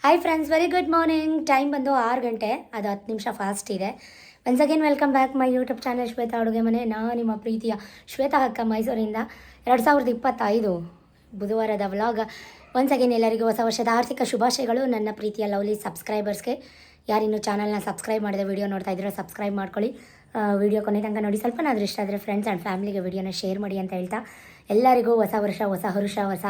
Hi friends, very good morning. Time ಬಂದು 6 ಗಂಟೆ, ಅದು 10 ನಿಮಿಷ ಫಾಸ್ಟ್ ಇದೆ. Once again welcome back my YouTube channel Shweta ಅಡುಗೆ ಮನೆ. ನಾನು ನಿಮ್ಮ ಪ್ರೀತಿಯ ಶ್ವೇತಾ ಅಕ್ಕ, ಮೈಸೂರಿಂದ. 2025 ಬುಧವಾರದ ವ್ಲಾಗ್. ಒನ್ಸ್ ಅಗೇನ್ ಎಲ್ಲರಿಗೂ ಹೊಸ ವರ್ಷದ ಆರ್ಥಿಕ ಶುಭಾಶಯಗಳು. ನನ್ನ ಪ್ರೀತಿಯ ಲವ್ಲಿ ಸಬ್ಸ್ಕ್ರೈಬರ್ಸ್ಗೆ, ಯಾರಿನ್ನೂ ಚಾನಲ್ನ ಸಬ್ಸ್ಕ್ರೈಬ್ ಮಾಡಿದೆ ವಿಡಿಯೋ ನೋಡ್ತಾ ಇದ್ರೆ ಸಬ್ಸ್ಕ್ರೈಬ್ ಮಾಡ್ಕೊಳ್ಳಿ. ವಿಡಿಯೋ ಕೊನೆ ತನಕ ನೋಡಿ. ಸ್ವಲ್ಪನಾದರೂ ಇಷ್ಟ ಆದರೆ ಫ್ರೆಂಡ್ಸ್ ಆ್ಯಂಡ್ ಫ್ಯಾಮಿಲಿಗೆ ವಿಡಿಯೋನ ಶೇರ್ ಮಾಡಿ ಅಂತ ಹೇಳ್ತಾ, ಎಲ್ಲರಿಗೂ ಹೊಸ ವರ್ಷ, ಹೊಸ ಹರುಷ, ಹೊಸ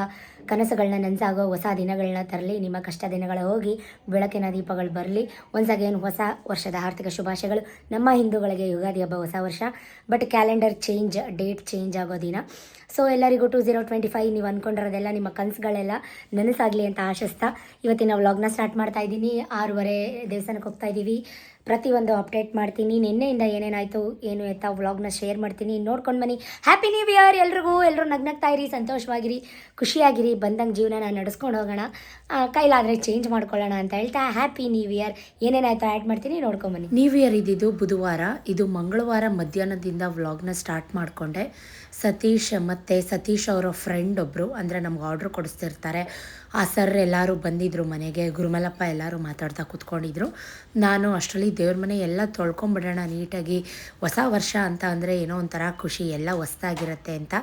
ಕನಸುಗಳನ್ನ ನನಸಾಗೋ ಹೊಸ ದಿನಗಳನ್ನ ತರಲಿ. ನಿಮ್ಮ ಕಷ್ಟ ದಿನಗಳ ಹೋಗಿ ಬೆಳಕಿನ ದೀಪಗಳು ಬರಲಿ. ಒನ್ಸ್ ಅಗೇನ್ ಹೊಸ ವರ್ಷದ ಆರ್ಥಿಕ ಶುಭಾಶಯಗಳು. ನಮ್ಮ ಹಿಂದೂಗಳಿಗೆ ಯುಗಾದಿ ಹಬ್ಬ ಹೊಸ ವರ್ಷ, but calendar change, date change ಆಗೋ ದಿನ. ಸೊ ಎಲ್ಲರಿಗೂ 2025 ನೀವು ಅಂದ್ಕೊಂಡಿರೋದೆಲ್ಲ, ನಿಮ್ಮ ಕನಸುಗಳೆಲ್ಲ ನನಸಾಗಲಿ ಅಂತ ಆಶಿಸ್ತಾ ಇವತ್ತಿನ ವ್ಲಾಗ್ನ ಸ್ಟಾರ್ಟ್ ಮಾಡ್ತಾ ಇದ್ದೀನಿ. 6:30 ದೇವಸ್ಥಾನಕ್ಕೆ ಹೋಗ್ತಾ ಇದ್ದೀವಿ. ಪ್ರತಿಯೊಂದು ಅಪ್ಡೇಟ್ ಮಾಡ್ತೀನಿ. ನಿನ್ನೆಯಿಂದ ಏನೇನಾಯಿತು ಏನು ಎತ್ತ ವ್ಲಾಗ್ನ ಶೇರ್ ಮಾಡ್ತೀನಿ, ನೋಡ್ಕೊಂಡು ಬನ್ನಿ. ಹ್ಯಾಪಿ ನ್ಯೂ ಇಯರ್ ಎಲ್ರಿಗೂ. ಎಲ್ಲರೂ ನಗ್ನಗ್ತಾ ಇರಿ, ಸಂತೋಷವಾಗಿರಿ, ಖುಷಿಯಾಗಿರಿ. ಬಂದಂಗೆ ಜೀವನನ ನಡೆಸ್ಕೊಂಡು ಹೋಗೋಣ, ಕೈಲಾದರೆ ಚೇಂಜ್ ಮಾಡ್ಕೊಳ್ಳೋಣ ಅಂತ ಹೇಳ್ತಾ ಹ್ಯಾಪಿ ನ್ಯೂ ಇಯರ್. ಏನೇನಾಯಿತು ಆ್ಯಡ್ ಮಾಡ್ತೀನಿ, ನೋಡ್ಕೊಂಬನ್ನಿ. ನ್ಯೂ ಇಯರ್ ಇದ್ದಿದ್ದು ಬುಧವಾರ, ಇದು ಮಂಗಳವಾರ ಮಧ್ಯಾಹ್ನದಿಂದ ವ್ಲಾಗ್ನ ಸ್ಟಾರ್ಟ್ ಮಾಡಿಕೊಂಡೆ. ಸತೀಶ್ ಅವರ ಫ್ರೆಂಡ್ ಒಬ್ಬರು, ಅಂದರೆ ನಮ್ಗೆ ಆರ್ಡ್ರ್ ಕೊಡಿಸ್ತಿರ್ತಾರೆ, ಆ ಸರ್ ಎಲ್ಲರೂ ಬಂದಿದ್ದರು ಮನೆಗೆ. ಗುರುಮಲಪ್ಪ ಎಲ್ಲರೂ ಮಾತಾಡ್ತಾ ಕೂತ್ಕೊಂಡಿದ್ರು. ನಾನು ಅಷ್ಟರಲ್ಲಿ ದೇವ್ರ ಮನೆ ಎಲ್ಲ ತೊಳ್ಕೊಂಬಿಡೋಣ ನೀಟಾಗಿ. ಹೊಸ ವರ್ಷ ಅಂತ ಅಂದರೆ ಏನೋ ಒಂಥರ ಖುಷಿ, ಎಲ್ಲ ಹೊಸ್ದಾಗಿರುತ್ತೆ ಅಂತ.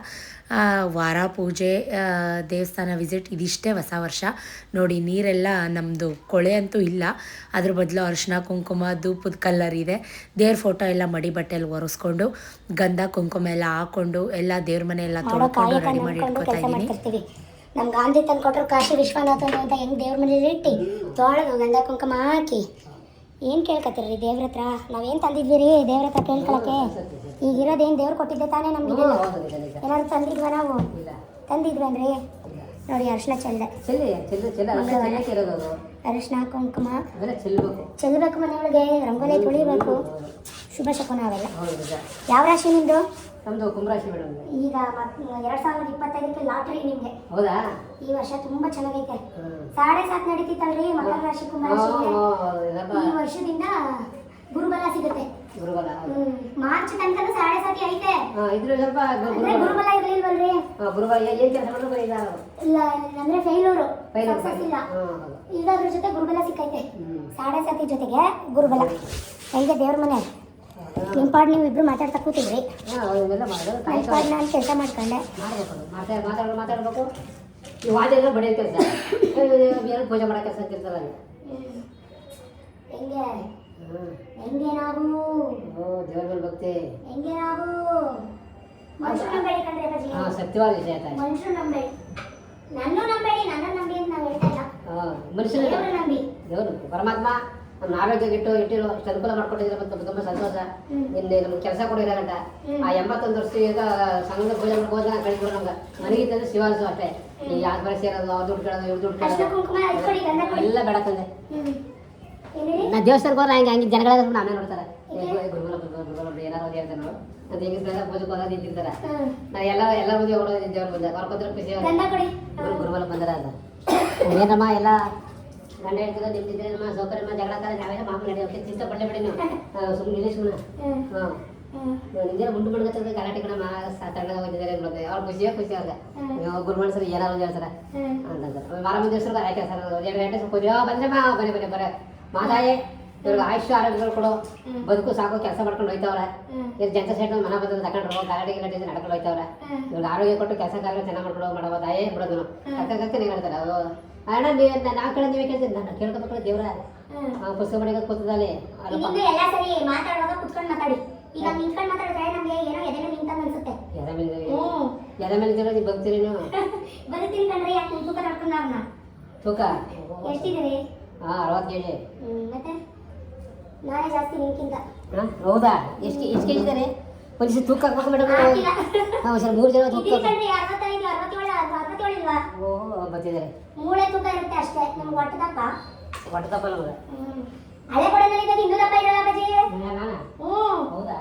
ವಾರ ಪೂಜೆ, ದೇವಸ್ಥಾನ ವಿಸಿಟ್, ಇದಿಷ್ಟೇ ಹೊಸ ವರ್ಷ. ನೋಡಿ, ನೀರೆಲ್ಲ ನಮ್ಮದು ಕೊಳೆ ಅಂತೂ ಇಲ್ಲ, ಅದ್ರ ಬದಲು ಅರಿಶಿನ ಕುಂಕುಮ ಧೂಪದ ಕಲ್ಲರ್ ಇದೆ. ದೇವ್ರ ಫೋಟೋ ಎಲ್ಲ ಮಡಿ ಬಟ್ಟೆಯಲ್ಲಿ ಒರೆಸ್ಕೊಂಡು ಗಂಧ ಕುಂಕುಮ ಎಲ್ಲ ಹಾಕ್ಕೊಂಡು ಎಲ್ಲ ದೇವ್ರ ಮನೆ ಎಲ್ಲ ತೊಳ್ಕೊಂಡು ರೆಡಿ ಮಾಡಿ ಇಟ್ಕೊತಾ ಇದ್ದೀನಿ. ನಮ್ಮ ಗಾಂಧಿ ತಂದು ಕೊಟ್ಟರು ಕಾಶಿ ವಿಶ್ವನಾಥನು ಅಂತ, ಹೆಂಗೆ ದೇವ್ರ ಮನೇಲಿ ಇಟ್ಟು ತೊಳೆದು ಗಂಧ ಕುಂಕುಮ ಹಾಕಿ ಏನು ಕೇಳ್ಕೊತೀರಿ ದೇವ್ರ ಹತ್ರ? ನಾವೇನು ತಂದಿದ್ವಿ ರೀ ದೇವ್ರ ಹತ್ರ ಕೇಳ್ಕೊಳಕ್ಕೆ? ಈಗಿರೋದೇನು ದೇವ್ರು ಕೊಟ್ಟಿದ್ದೆ ತಾನೇ ನಮ್ಗೆ? ಏನಾದ್ರು ತಂದಿದ್ವಾ? ನಾವು ತಂದಿದ್ವಿ ಅಂದ್ರೆ ನೋಡಿ, ಅರಿಶಿನ ಚೆಲ್ಲೆ, ಅರಿಶಿನ ಕುಂಕುಮ ಚೆಲ್ಲಬೇಕು, ಮನೆಯೊಳಗೆ ರಂಗೋಲಿ ತುಳಿಬೇಕು, ಶುಭ ಶಕುನ ಅವೆಲ್ಲ. ಯಾವ ರಾಶಿ ನಿಮ್ಮದು? ನಮ್ದು ಕುಂಭರಾಶಿ ಮೇಡಮ್. ಈಗ 2025ಕ್ಕೆ ಲಾಟ್ರಿ ನಿಮಗೆ. ಹೌದಾ? ಈ ವರ್ಷ ತುಂಬಾ ಚೆನ್ನಾಗೈತೆ. 7.5 ನಡೀತಿತ್ತಲ್ರಿ ಮಕರ ರಾಶಿ ಕುಂಭರಾಶಿಗೆ. ಈ ವರ್ಷದಿಂದ ಗುರುಬಲ ಸಿಗುತ್ತೆ. ಗುರುಬಲ ಮಾರ್ಚ್ ತನಕ 7.5 ಐತೆ. ಇದ್ರ ಸ್ವಲ್ಪ ಗುರುಬಲ ಇರ್ಲಿಲ್ವಲ್ರಿ? ಗುರುಬಲ ಏನ್ ಕೆಲಸ ಮಾಡಿದ್ರು ಇಲ್ಲ ಅಂದ್ರೆ ಫೇಲ್ಯೂರು, ಸಕ್ಸಸ್ ಇಲ್ಲ. ಈಗ ಅದ್ರ ಜೊತೆ ಗುರುಬಲ ಸಿಕ್ಕೈತೆ. 7.5 ಜೊತೆಗೆ ಗುರುಬಲ. ಹೆಂಗೆ ದೇವ್ರ ಮನೆ ನಿಮ್ಮ ಪಾಡ್ ನೀವು ಇಬ್ರು ಮಾತಾಡ್ತಾ ಕೂತಿದ್ರಿ, ನಾನು ಕೆಲಸ ಮಾಡ್ಕೊಂಡೆ. ಮಾತಾಡ್ಬೇಕು. ವಾದ್ಯ ಬಡಿಯೋ ಕೆಲಸ, ಪೂಜೆ ಮಾಡೋ ಕೆಲಸ ಅಂತಿರ್ತಾರ. ಹೆಂಗೆ ಹೆಂಗೆ ನಾವು ದೇವರ ಮೇಲೆ ಭಕ್ತಿ, ಹೆಂಗೆ ನಾವು ಮನುಷ್ಯರು ನಂಬೇಡಿ ಕಂಡ್ರೆ ಅಪ್ಪಾಜಿ. ಸತ್ಯವಾದ ವಿಷಯ ಆಯ್ತಾ? ಮನುಷ್ಯರು ನಂಬೇಡಿ, ನನ್ನ ನಂಬೇಡಿ, ನನ್ನ ನಂಬಿ ಅಂತ ನಾವು ಹೇಳ್ತಾ ಇಲ್ಲ. ಮನುಷ್ಯರು ನಂಬಿ, ದೇವರು ಪರಮಾತ್ಮ ನಮ್ಮ ಆರೋಗ್ಯ ಇಟ್ಟಿರೋ ಇಷ್ಟು ಅನುಕೂಲ ಮಾಡ್ಕೊಟ್ಟಿದ್ರೆ ಮತ್ತು ತುಂಬ ಸಂತೋಷ. ನಿನ್ನೆ ನಮ್ಗೆ ಕೆಲಸ ಕೊಡಿರೋಗಂಟ ಆ 81 ವರ್ಷ ಈಗ ಸಂಘದ ಪೂಜೆ ಮಾಡ್ಕೊಂಡು ಹೋದ ಕಳಿಸ್ಬಿಡು. ನಮ್ಗೆ ಮನೆಗಿತ್ತಂದ್ರೆ ಶಿವಾಸು ಅಷ್ಟೇ. ನೀವು ಯಾರು ಬರ ಸೇರೋದು, ಅವ್ರು ದುಡ್ಡು ಕೇಳೋದು, ಇವ್ರು ದುಡ್ಡು ಕೇಳೋದು ಎಲ್ಲ ಬೇಡ ತಂದೆ. ನಾ ದೇವಸ್ಥಾನಕ್ಕೆ ಹೋದ್ರೆ ಹಂಗೆ ಜನಗಳ ಆಮೇಲೆ ನೋಡ್ತಾರೆ, ಗುರುಗಳು ಏನಾರು ಹೇಳ್ತಾರೆ ನೋಡು ಅಂತ. ಹೆಂಗಿದ್ರೆ ಪೂಜೆಗೆ ಹೋದಾಗ ನಿಂತಿರ್ತಾರೆ. ನಾವು ಎಲ್ಲ ಮುಂದೆ ಓಡೋದು ದೇವ್ರ ಮುಂದೆ ಹೊರಕೋದ್ರೆ ಖುಷಿ. ಗುರುಬಲ ಬಂದಾರ ಅಂತ ಏನಮ್ಮ ಎಲ್ಲ ಗಂಡ ಹೇಳ್ತಿರೋ ನಿಂತಿದ್ರೆ ನಮ್ಮ ಸೌಕರ್ಯಮ್ಮ ಜಗಳ ತರ ನಾವೆಲ್ಲ ಮಾಮೂಲಿ ನಡೆಯೋಕೆ ಚಿಂತ ಪಡಲೇ ಬಿಡಿ. ನಾವು ಸುಮ್ಮನೆ ನಿಲ್ಲಿ ಸುಮ್ಮನೆ ನಿಜ ಮುಂಡು ಬಿಡ್ಗತ್ತದ ಗಲಾಟೆ ಕಣ ತಣ್ಣಗೆ ಹೋಗಿದ್ದಾರೆ ಅನ್ನೋದು ಅವ್ರು ಖುಷಿ ಅವ್ರಿಗೆ. ಗುರುಮಣ ಸರ್ ಏನಾರು ಹೇಳ್ತಾರೆ ಅಂತಂದ್ರೆ ಮಾರ ಮುಂದೆ ಹೆಸರು ಆಯ್ಕೆ ಸರ್ 2 ಗಂಟೆ ಪೂಜೆ ಬಂದ್ರೆ ಬನ್ನಿ ಬರ ಮಾತಾಯೇ ಇವ್ರಿಗೆ ಆಯುಷ್ಯ ಆರೋಗ್ಯಗಳು ಕೊಡು, ಬದುಕು ಸಾಕು, ಕೆಲಸ ಮಾಡ್ಕೊಂಡು ಹೋಯ್ತವ್ರೆ. ಈಗ ಜನತಾ ಸೈಡ್ ಮನ ಬಂದ ತಗೊಂಡ್ರು ಗಲಾಟೆ ನಡ್ಕೊಂಡು ಹೋಯ್ತವ್ರೆ. ಇವ್ರಿಗೆ ಆರೋಗ್ಯ ಕೊಟ್ಟು ಕೆಲಸ ಕಾರ್ಯ ಚೆನ್ನಾಗಿ ಮಾಡ್ಕೊಂಡು ಮಾಡೋ ತಾಯೇ ಬಿಡೋದು ಅಕ್ಕ ನೀವು ಹೇಳ್ತಾರೆ. ಅದು ಅಣ್ಣ ನಾವು ಕೇಳೋದು ನೀವೇ ಕೇಳ್ತೀನಿ, ನಾನು ಕೇಳ್ಕೊಬೇಕು ದೇವ್ರ ಪುಸ್ತಕ ಮನೆಗೆ ಕೂತದಲ್ಲಿ ಎಲ್ಲ ಸರಿ ಮಾತಾಡುವಾಗ ಕುತ್ಕೊಂಡು ಮಾತಾಡಿ. ಈಗ ನಿಂತ್ಕೊಂಡು ಮಾತಾಡಿದ್ರೆ ನಮಗೆ ಏನೋ ಎದೆ ನಿಂತಂಗ ಅನ್ಸುತ್ತೆ. ಎದೆ ಮೇಲೆ ನೀವು ಬಗ್ತೀರಿ? ನೀವು ಬದುಕ್ತೀನಿ ಕಣ್ರಿ. ಯಾಕೆ ತೂಕ ತಡ್ಕೊಂಡು ಅವ್ನ ತೂಕ ಎಷ್ಟಿದ್ದೀರಿ? 60 kg. ಮತ್ತೆ ನಾನೇ ಜಾಸ್ತಿ ನಿಮ್ಗಿಂತ. ಹೌದಾ? ಎಷ್ಟು ಕೆಜಿ ಇದ್ದಾರೆ? ಒಂದಿವ್ಸ ತೂಕ ಹಾಕ್ಬೇಕು ಮೇಡಮ್. ಹಾಂ ಸರ್, 3 ಜನ ತೂಕ. 65, 67 ಇಲ್ವಾ? ಓಹೋ, ಬರ್ತಿದ್ದಾರೆ. ಮೂಳೆ ತೂಕ ಇರುತ್ತೆ ಅಷ್ಟೇ. ನಮ್ಗೆ ಹೊಟ್ಟೆ ದಪ್ಪ ಅಲ್ಲ ಮಗ. ಹಳೆ ಕೊಡನಲ್ಲಿ ಇನ್ನೂ ದಪ್ಪ ಇರಲ್ಲ ಅಪ್ಪಾಜಿ. ಹೌದಾ?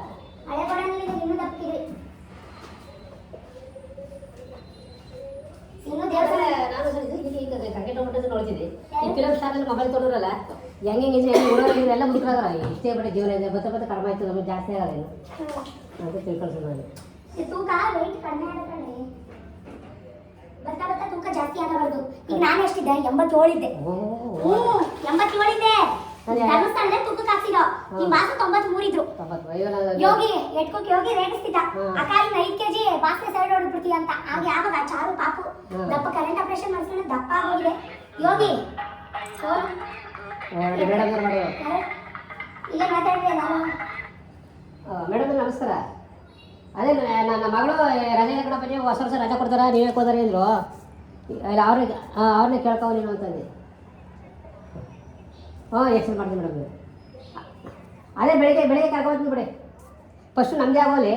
ಹಳೆ ಕೊಡನಲ್ಲಿ ಇನ್ನೂ ದಪ್ಪಿದ್ರಿ. ಇನ್ನು ದೇವಸ್ಥಾನ ನಾನು ಸರ್ ಕ್ರಿಕೆಟ್ ನೋಡ್ತಿದ್ದೆ ನೋಡ್ತಿದ್ದೆ. ಈ ಫಿಲಮ್ ಸ್ಟಾರಲ್ಲಿ ಮೊಬೈಲ್ ತೊಗೊಂಡ್ರಲ್ಲ, ಹೆಂಗೆ ಎಲ್ಲ ಮುಟ್ಟಾಗ ಇಷ್ಟೇ ಬಟ್ಟೆ ಜೀವನ ಇದೆ. ಬತ್ತ ಕಡಿಮೆ ಆಯ್ತು, ನಮಗೆ ಜಾಸ್ತಿ ಆಗೋದೇನು ಅಂತ ತಿಳ್ಕೊಳ್ತೀನಿ ನಾನು. ತೂಕ ವೆಯ್ಟ್ ಕಡಿಮೆ ಆಗಬೇಕಂದ್ರೆ ಬರ್ತಾ ತೂಕ ಜಾಸ್ತಿ ಆಗಬಾರ್ದು. ಈಗ ನಾನು ಎಷ್ಟಿದ್ದೆ? 87 ಇದ್ದೆ. 87 ಇದೆ ಧರ್ಮಸ್ಥಳದಲ್ಲಿ ತೂಕಕ್ಕೆ ಹಾಕ್ಸಿರೋ ಈ ಮಾಸ 93 ಇದ್ರು ಯೋಗಿ ಎಟ್ಕೋಕ್ ಯೋಗಿ ರೇಗಿಸ್ತಿದ್ದ ಅಕಾಲಿನ 5 kg ಬಾಸ್ಕೆ ಸೈಡ್ ಹೊಡ್ಬಿಡ್ತೀಯ ಅಂತ ಹಾಗೆ ಆವಾಗ ಚಾರು ಪಾಪು ದಪ್ಪ ಕರೆಂಟ್ ಆಪರೇಷನ್ ಮಾಡಿಸ್ಕೊಂಡು ದಪ್ಪ ಆಗೋಗಿದೆ ಯೋಗಿ ಇಲ್ಲೇ ಮಾತಾಡಿದೆ ನಾನು ಮೇಡಮ್ ನಮಸ್ಕಾರ. ಅದೇ ನನ್ನ ಮಗಳು ರಜೆ ಕಣಪ್ಪಜಿ ಹೊಸ ವರ್ಷ ರಜೆ ಕೊಡ್ತಾರ ನೀವೇ ಹೋದಾರೆ ಅಂದರು. ಇಲ್ಲ ಅವ್ರನ್ನೇ ಕೇಳ್ಕೊ ನೀನು ಅಂತಂದು. ಎಕ್ಸೆಲ್ ಮಾಡ್ತೀನಿ ಮೇಡಮ್. ಅದೇ ಬೆಳಿಗ್ಗೆ ಕರ್ಕೊತೀನಿ ಬಿಡಿ. ಫಸ್ಟು ನಮ್ಮದೇ ಆಗೋಲಿ.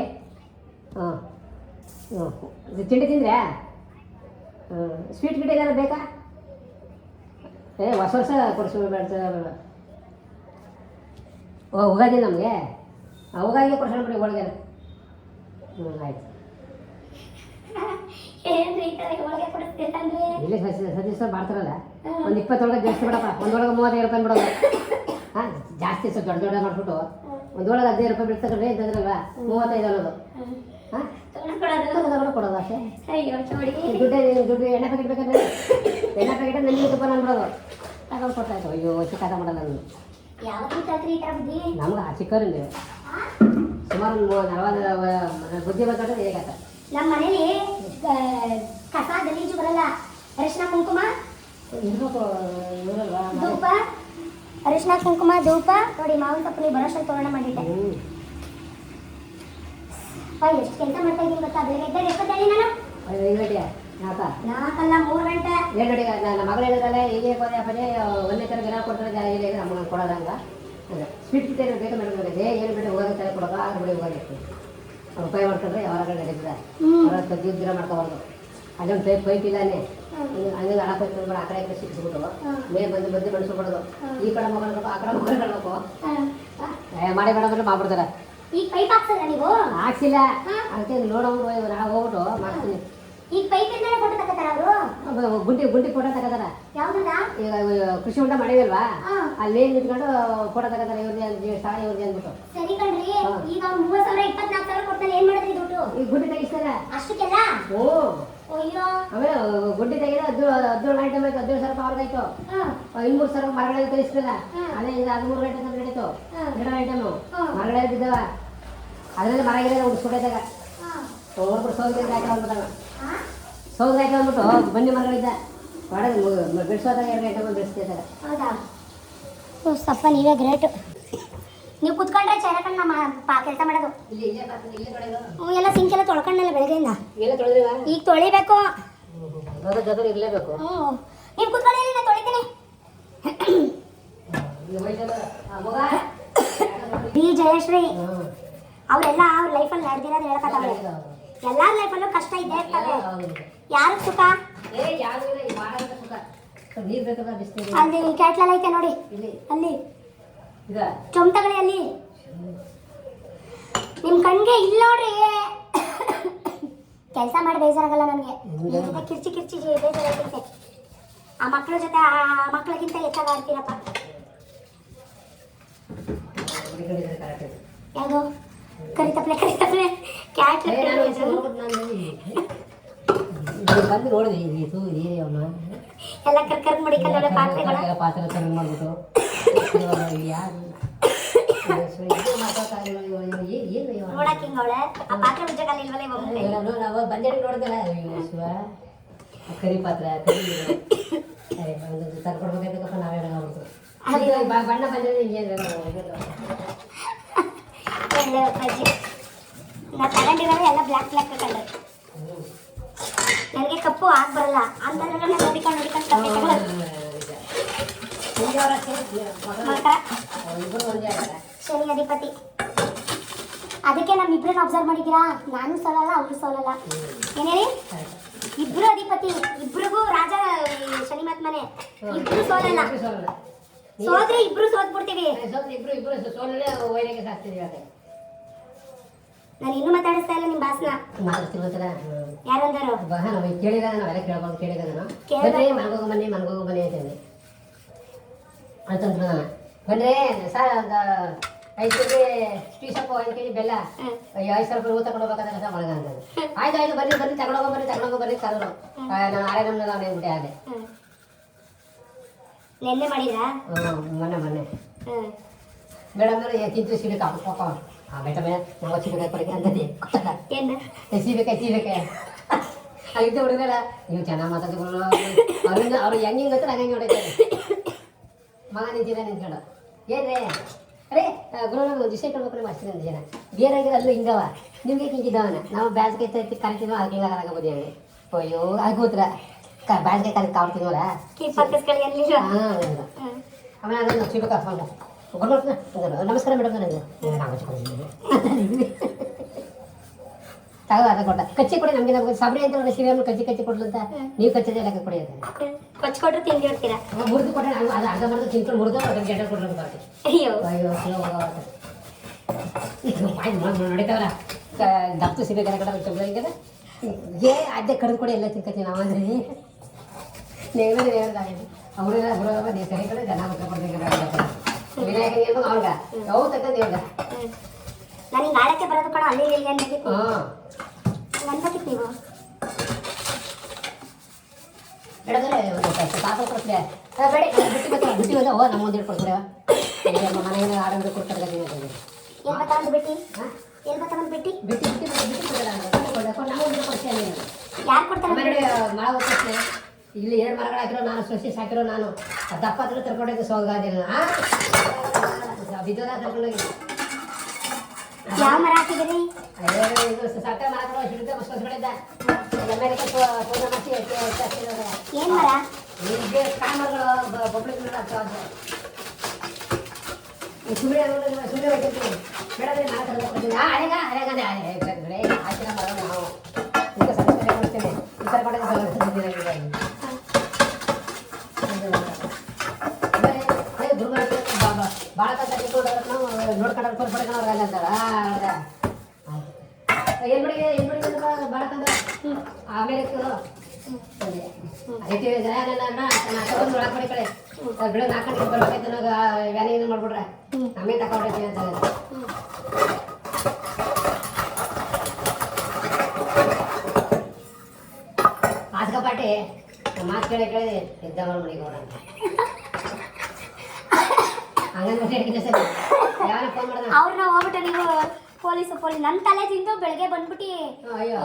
ತಿಂಡಿ ತಿಂದರೆ ಸ್ವೀಟ್ ಗಿಡ ಏನಾದ್ರು ಬೇಕಾ? ಹೊಸ ವರ್ಷ ಕೊಡಿಸ್ಬೇಡ. ಉಗಾದಿ ನಮಗೆ ಉಗಾದಿಗೆ ಕೊಡ್ಸೋಣ ಬಿಡಿ ಹೋಳಿಗೆ. ಆಯ್ತು. ಇಲ್ಲಿ ಸತೀಶ್ ಮಾಡ್ತಾರಲ್ಲ ಒಂದು 20 ಜಾಸ್ತಿ ಬಿಡಪ್ಪ. ಒಂದೊಳಗೆ 35 ರೂಪಾಯಿ ಬಿಡೋದು. ಹಾಂ ಜಾಸ್ತಿ ಸ್ವಲ್ಪ ದೊಡ್ಡ ಮಾಡಿಬಿಟ್ಟು ಒಂದೊಳಗೆ 15 ರೂಪಾಯಿ ಬಿಡ್ತಕ್ರಿ ಅಂತಂದ್ರಲ್ವ 35 ಅನ್ನೋದು. ಹಾಂ ತಗೊಂಡು ಕೊಡೋದು ಅಷ್ಟೇ. ದುಡ್ಡು ಎಣ್ಣೆ ಪ್ಯಾಕೆಟ್ ಬೇಕಂದ್ರೆ ಎಣ್ಣೆ ಪ್ಯಾಕೆಟ್ ನನಗೆ ತುಪ್ಪ ನಾನು ಬಿಡೋದು ತಗೊಂಡು ಕೊಡ್ತಾಯಿತ್ತು. ಅಯ್ಯೋ ಚಿಕ್ಕ ಮಾಡಲ್ಲ ನಾನು. ನಮ್ಗೆ ಚಿಕ್ಕವರಿಂದ ಸುಮಾರು 40 ಬುದ್ಧಿ ಬಂದ್ರೆ ಹೇಗಾತ. ನಮ್ಮ ಮನೇಲಿ ಕಸ ಗಲೀಜು ಬರಲ್ಲ. ಅರಿಶಿನ ಕುಂಕುಮ ಧೂಪ ಅರಿಶಿನ ಕುಂಕುಮ ಧೂಪ ನೋಡಿ ಮಾವಿನ ಸೊಪ್ಪು ಬರೋಷ್ಟು ತೋರಣ ಮಾಡಿದ್ದೆ. ಎಷ್ಟು ಕೆಲಸ ಮಾಡ್ತಾ ಇದ್ದೀನಿ ಗೊತ್ತಾ? ಬೆಳಗ್ಗೆ ಎದ್ದಾಗ ಎಪ್ಪತ್ತೇಳಿ ನಾನು 5 ಗಂಟೆ 4 3 ಗಂಟೆ 7 ಗಂಟೆಗೆ ನನ್ನ ಮಗಳು ಹೇಳಿದ್ರಲ್ಲ ಹೀಗೆ ಪದೇ ಪದೇ ಒಂದೇ ಥರ ಜನ ಕೊಡ್ತಾರೆ ಹೀಗೆ ನಮಗೆ ಕೊಡೋದಂಗ. ಸ್ವೀಟ್ ಗಿಟ್ ಏನು ಬೇಕು ಮೇಡಮ್ ಇದೆ ಏನು ಬಿಟ್ಟು ಹೋಗೋದು ತಲೆ ಕೊಡೋದು ಆಗ ಬಿಡಿ ಹೋಗೋದಿತ್ತು. ಉಪಾಯ ಮಾಡ್ಕೊಂಡ್ರೆ ಯಾವಾಗ ನಡೀತದೆ ಅವರ ತಗ್ಗಿದ್ದೀರ ಮಾಡ್ಕೊಬಾರ್ದು. ಅದೊಂದು ಪೈಪ್ ಇಲ್ಲಾನೆ ಹಂಗೆ ಹಳಕ್ಕೆ ಹೋಗ್ಬಿಟ್ಟು ಆ ಕಡೆ ಸಿಕ್ಕಿಸ್ಬಿಟ್ಟು ಮೇಲೆ ಬಂದು ಬೆಳೆಸ್ಬಿಡೋದು. ಈ ಕಡೆ ಮಗಳ್ಬೇಕು ಆ ಕಡೆ ಮಗಳ್ಬೇಕು ಮಾಡಿ ಮೇಡಮ್ ಮಾಡ್ಬಿಡ್ತಾರೆ. ಈಗ ಪೈಪ್ ಹಾಕ್ಸಲ್ಲ ನೀವು? ಹಾಕ್ಸಿಲ್ಲ ಅದಕ್ಕೆ ನೋಡೋದು ನಾವು ಹೋಗ್ಬಿಟ್ಟು ಮಾಡ್ತೀನಿ. ಈಗ ಪೈಪ್ ಇಂದ ಫೋಟೋ ತಗೋತಾರ ಅವರು? ಗುಂಡಿ ಫೋಟೋ ತಗೋತಾರ. ಯಾವ್ದನ್ನ? ಈಗ ಕೃಷಿ ಹೊಂಡ ಮಾಡಿದಲ್ವಾ ಅಲ್ಲಿ ನಿಂತ್ಕೊಂಡು ಫೋಟೋ ತಗೋತಾರೆ. ಇವ್ರದ್ದು ಸ್ಥಳ ಇವ್ರದ್ದು ಅಂದ್ಬಿಟ್ಟು. ಸರಿ ಕಣ್ರಿ. ಈಗ 30,000 24,000 ಕೊಡ್ತಾರೆ. ಏನ್ ಮಾಡಿದ್ರಿ ದುಡ್ಡು? ಈಗ ಗುಂಡಿ ತೆಗಿಸ್ತಾರ ಅಷ್ಟಕ್ಕೆಲ್ಲ. ಅಯ್ಯೋ ಆಮೇಲೆ ಗುಂಡಿ ತೆಗೆದ 17 ಐಟಮ್ ಆಯ್ತು. 17,000 ಅವ್ರಿಗಾಯ್ತು. 3,000 ಮರಗಳಲ್ಲಿ ತೆಗಿಸ್ತಾರ. ಅದೇ ಈಗ 13 ಗಂಟೆ ತಂದು ನಡೀತು. 2 ಐಟಮು ಮರಗಳಲ್ಲಿ ಬಿದ್ದವ. ಅದರಲ್ಲಿ ಮರ ಗಿಡ ಉಡ್ಸ್ಬಿಟ್ಟೈತಾಗ ಒಬ್ಬರು ಸೌದಿಗೆ ಹಾಕೊಂಡ್ಬಿಟ್ಟಾಗ ಸೌದಿಗೆ ಹಾಕೊಂಡ್ಬಿಟ್ಟು ಬನ್ನಿ ಮರಗಳಿದ್ದ ಒಳಗೆ ಬೆಳೆಸೋದಾಗ 2 ಐಟಮ್ ಬೆಳೆಸ್ತಿದ್ದಾಗ. ಹೌದಾ? ಸಪ್ಪ ನೀವೇ ಗ್ರೇಟ್. ನೀವು ಕುತ್ಕೊಂಡ್ರೆ ಚೇರಕಣ್ಣ ಕೆಲಸ ಮಾಡೋದು. ಎಲ್ಲ ಸಿಂಕ್ ಎಲ್ಲ ತೊಳ್ಕೊಂಡಲ್ಲ ಬೆಳಗ್ಗೆಯಿಂದ. ಈಗ ತೊಳಿಬೇಕು. ಇರಲೇಬೇಕು. ನೀವು ಕುತ್ಕೊಳ್ಳಿ, ನಾನು ತೊಳಿತೀನಿ. ಬಿ ಜಯಶ್ರೀ ಅವರೆಲ್ಲ ಅವ್ರ ಲೈಫಲ್ಲಿ ನಡೆದಿರೋದು ಹೇಳ್ಕೊತಾವೆ. ಎಲ್ಲಾರ ಲೈಫಲ್ಲೂ ಕಷ್ಟ ಇದ್ದೇ ಇರ್ತವೆ. ಯಾರು ಸುಖ? ಅಲ್ಲಿ ಕ್ಯಾಟ್ಲಲ್ಲಿ ಐತೆ ನೋಡಿ, ಅಲ್ಲಿ ಚೊಂಬ ತಗೊಳ್ಳಿ. ಅಲ್ಲಿ ನಿಮ್ಮ ಕಣ್ಗೆ ಇಲ್ಲ ನೋಡ್ರಿ. ಕೆಲಸ ಮಾಡಿ ಬೇಜಾರಾಗಲ್ಲ ನನಗೆ. ಕಿರ್ಚಿ ಬೇಜಾರಾಗುತ್ತೆ. ಆ ಮಕ್ಕಳ ಜೊತೆ ಆ ಮಕ್ಕಳಿಗಿಂತ ಹೆಚ್ಚಾಗಿ ಆಡ್ತೀರಪ್ಪ. ಯಾವುದು ಕರಿತಪ್ಲೆ ಕ್ಯಾಟ್ ಬಂದು ನೋಡಿದೆ ಎಲ್ಲ ಕರ್ಕರ್ ಮಡಿಕಲ್ಲ ಪಾತ್ರೆ ತರ ಮಾಡ್ಬಿಟ್ಟು ನೋಡಕ್ ಹಿಂಗವಳೆ. ಆ ಪಾತ್ರೆ ಉಜ್ಜಕಲ್ಲ ಇಲ್ವಲ್ಲ ನಾವು ಬಂದೇಳಿ ನೋಡಿದಲ್ಲ ಶಿವ ಕರಿ ಪಾತ್ರೆ ಕರಿ ತರ್ಕೊಡ್ಬೇಕಾಯ್ತಪ್ಪ ನಾವೇ ಹೇಳ್ಬಿಟ್ಟು ಬಣ್ಣ ಬಂದಿದೆ ಹಿಂಗೆ ಅಜ್ಜಿ ನಾವು ತಗೊಂಡಿರೋದು ಎಲ್ಲ ಬ್ಲ್ಯಾಕ್ ತಗೊಂಡ್ರೆ ನನಗೆ ಕಪ್ಪು ಆಗಿ ಬರಲ್ಲ ಅಂತಂದ್ರೆ ನೋಡಿಕೊಂಡು ಶನಿ ಅಧಿಪತಿ. ಅದಕ್ಕೆ ನಮ್ಮಿಬ್ರನ್ನ ಅಬ್ಸರ್ವ್ ಮಾಡಿದ್ದೀರಾ? ನಾನು ಸೋಲಲ್ಲ ಅವರು ಸೋಲಲ್ಲ. ಏನ್ ಹೇಳಿ? ಇಬ್ರು ಅಧಿಪತಿ, ಇಬ್ರಿಗೂ ರಾಜ ಶನಿ ಮತ್ಮನೆ. ಇಬ್ರು ಸೋಲಲ್ಲ. ಸೋದ್ರೆ ಇಬ್ರು ಸೋತ್ಬಿಡ್ತೀವಿ. ನಾನು ಇನ್ನೂ ಮಾತಾಡಿಸ್ತಾ ಇಲ್ಲ ನಿಮ್ಮ ಬಾಸ್ನ. ಯಾರಂದಾರು ಕೇಳಿದ ನಾವೆಲ್ಲ ಕೇಳ್ಬೋದು. ಕೇಳಿದ ಮನ್ಗೋಗ ಬನ್ನಿ ಅಂತಂದೆ ಅಂತಂದ್ರು. ನಾನು ಬಂದ್ರೆ ಸರ್ ಒಂದು 5 kg ಟೀ ಸೊಪ್ಪು 5 kg ಬೆಲ್ಲ 5,000 ರೂಪಾಯಿ ತಗೊಂಡು ಹೋಗ್ಬೇಕಾದ್ರೆ ಒಳಗ ಅಂತಂದು. ಆಯ್ತು ಬನ್ನಿ ತಗೊಂಡೋಗೋ ಬನ್ನಿ ಕರೆದ್ರು. ನಾನು ಆರೇ ನಮ್ಗೆ ಅವ್ನು ಹೇಳ್ಬಿಟ್ಟೆ ಹಾಗೆ ನೆನ್ನೆ ಮಾಡಿದ್ರಾ? ಮೊನ್ನೆ ಹ್ಞೂ ಮೇಡಮ್ ಅಂದ್ರೆ ತಿಂತು ಸಿಗಬೇಕು ಪಾಪ ಬೇಟ ಮೇಲೆ ನಾವು ಸಿಗಬೇಕು ಕೊಡಿ ಅಂದದಿ ಏನು ಸಿಗಬೇಕೆ ಅಲ್ಲಿದ್ದ ಹುಡುಗಲ್ಲ ನೀವು ಚೆನ್ನಾಗಿ ಮಾತಾಡ್ಕೊಂಡು ಅವ್ರು ಹೆಂಗೆ ಗೊತ್ತಾರೆ ಹಂಗೆ ಹೊಡಿತಾರೆ ಮಗ ನಿಂತ್ಕೊಂಡು ಏನ್ರೇ ಅರೇ ಗುರು ಒಂದು ವಿಷಯ ಕೊಡ್ಬೇಕು ಮಾಡ್ತೀನಿ ಅಂತ ಜನ ಬೇರೆ ಅಲ್ಲೂ ಹಿಂಗವ ನಿಮ್ಗೆ ಹಿಂಗಿದ್ದವನ ನಾವು ಬ್ಯಾಸ್ಗೆ ಕರಿತೀನೋ ಅದಕ್ಕೆ ಹಿಂಗಾಗಬೋದು ಹೆಂಗೆ ಅಯ್ಯೋ ಆಗೋತ್ರ ಬ್ಯಾಸ್ಗೆ ಕರಿ ಕಾಡ್ತೀನವಲ್ಲ ಆಮೇಲೆ ಅದನ್ನು ಸಿಗಬೇಕು ನಮಸ್ಕಾರ ಮೇಡಮ್ ನನಗೆ ತಗೋ ಅದ ಕೊಟ್ಟ ಕಚ್ಚಿ ಕೊಡಿ ನಮಗೆ ನಮ್ಗೆ ಸಬ್ರಿ ಅಂತ ಸೀರೆ ಕಚ್ಚಿ ಕೊಡ್ಲು ಅಂತ ನೀವು ಕಚ್ಚಿದೆ ಲೆಕ್ಕ ಕೊಡಿ ಅಂತ ಕೊಚ್ಚಿ ಕೊಟ್ಟರು ತಿಂದು ಇಡ್ತೀರಾ ಮುರಿದು ಕೊಟ್ಟರೆ ಅದು ಅರ್ಧ ಮಾಡ್ದು ತಿನ್ಕೊಂಡು ಮುರಿದು ಅದಕ್ಕೆ ಜಡ ಕೊಡ್ಲು ಬರ್ತೀವಿ ಅಯ್ಯೋ ಅಯ್ಯೋ ನಡೀತಾವಲ್ಲ ದಪ್ತು ಸೀರೆ ಕಡೆ ಕಡೆ ಹಿಂಗೆ ಏ ಅದೇ ಕಡ್ದು ಕೊಡಿ ಎಲ್ಲ ತಿನ್ಕತ್ತೀವಿ ನಾವು ಅಂದ್ರೆ ನೀವು ಹೇಳ್ದಾಗಿದೆ ಅವರೆಲ್ಲ ಬರೋವಾಗ ನೀವು ಸರಿ ಕಡೆ ಜನ ಹತ್ರ ಕೊಡ್ತೀವಿ ವಿನಾಯಕ ಏನು ಅವ್ಗ ಯಾವ ತಕ್ಕಂತ ಹೇಳ್ದ ನನಗೆ ಆಡಕ್ಕೆ ಬರೋದು ಕಣ ಅಲ್ಲಿ ಇಲ್ಲಿ ಅನ್ಬೇಕಿತ್ತು ಅನ್ಬೇಕಿತ್ತು ನೀವು ಬೇಡದ್ರೆ ಒಂದು ಪಾಪ ಕೊಡ್ತೀಯ ಬಿಟ್ಟು ಬಂದ ಓ ನಮ್ಮ ಮುಂದೆ ಕೊಡ್ತೀರ ಮನೆಯಿಂದ ಆಡೋದು ಕೊಡ್ತಾರೆ ಏನು ಬತ್ತ ಒಂದು ಬಿಟ್ಟು ಏನು ಬತ್ತ ಒಂದು ಬಿಟ್ಟು ನಾವು ಮುಂದೆ ಕೊಡ್ತೇನೆ ಯಾರು ಕೊಡ್ತಾರೆ ಮಳೆ ಹೋಗ್ತೇನೆ ಇಲ್ಲಿ 2 ಮರಗಳು ಹಾಕಿರೋ ನಾನು ಸೊಸಿ ಸಾಕಿರೋ ನಾನು ದಪ್ಪ ಹತ್ರ ತರ್ಕೊಂಡೋಗಿ ಸೋಗಾದಿಲ್ಲ ಬಿದ್ದೋದ ತರ್ಕೊಂಡೋಗಿ ಯಾವ ಮರ ಹಾಕಿದಿರಿ ಇದು ಸಾಕ ಮರಗಳು ಹಿಡಿದ ಮಸ್ಕೊಸ್ಗಳಿದ್ದ ಅಮೇರಿಕ ಫೋನ್ ಮಾಡಿಸಿ ಏನು ಮರ ಈಗ ಕಾಮರ್ಗಳು ಬೊಬ್ಬಳಿಗೆ ಸುಮ್ಮನೆ ಸುಮ್ಮನೆ ಹೋಗ್ತಿರ್ತೀವಿ ಬೇಡದ್ರೆ ಮಾತಾಡ್ತೀನಿ ಅರೆಗ ಆಯ್ತಿನ ಮರ ನಾವು ಈಗ ಸಮಸ್ಯೆ ಕೊಡ್ತೇನೆ ಈ ಥರ ಕೊಡೋದು ಭಾಳ ತಗೊಂಡು ನಾವು ನೋಡ್ಕೊಂಡು ಕೊಡ್ಬೇಕಂದ್ರೆ ಅಂತಾರ ಏನು ಮಾಡಿ ಭಾಳ ತಂದ್ರೆ ಆಮೇಲೆ ಅದಕ್ಕೆ ತಗೊಂಡು ಒಳಗೆ ಕೊಡಿ ಕಡೆ ಬೆಳಗ್ಗೆ ಹಾಕೊಂಡು ಬರ್ಬೇಕೈತೆ ನನಗೆ ವ್ಯಾನ್ ಏನು ಮಾಡ್ಬಿಡ್ರೆ ಆಮೇಲೆ ತಗೊಂಡೈತಿ ಅಂತ ಆಸ್ಕ ಪಾಟಿ ಮಾತು ಕೇಳಿ ಎದ್ದವ ಮನೆಗೆ ಹೋಗೋಣ ಅವ್ರನ್ನ ಹೋಗ್ಬಿಟ್ಟು ನೀವು ಪೊಲೀಸ್ ನನ್ನ ತಲೆ ತಿಂದು ಬೆಳಗ್ಗೆ ಬಂದ್ಬಿಟ್ಟು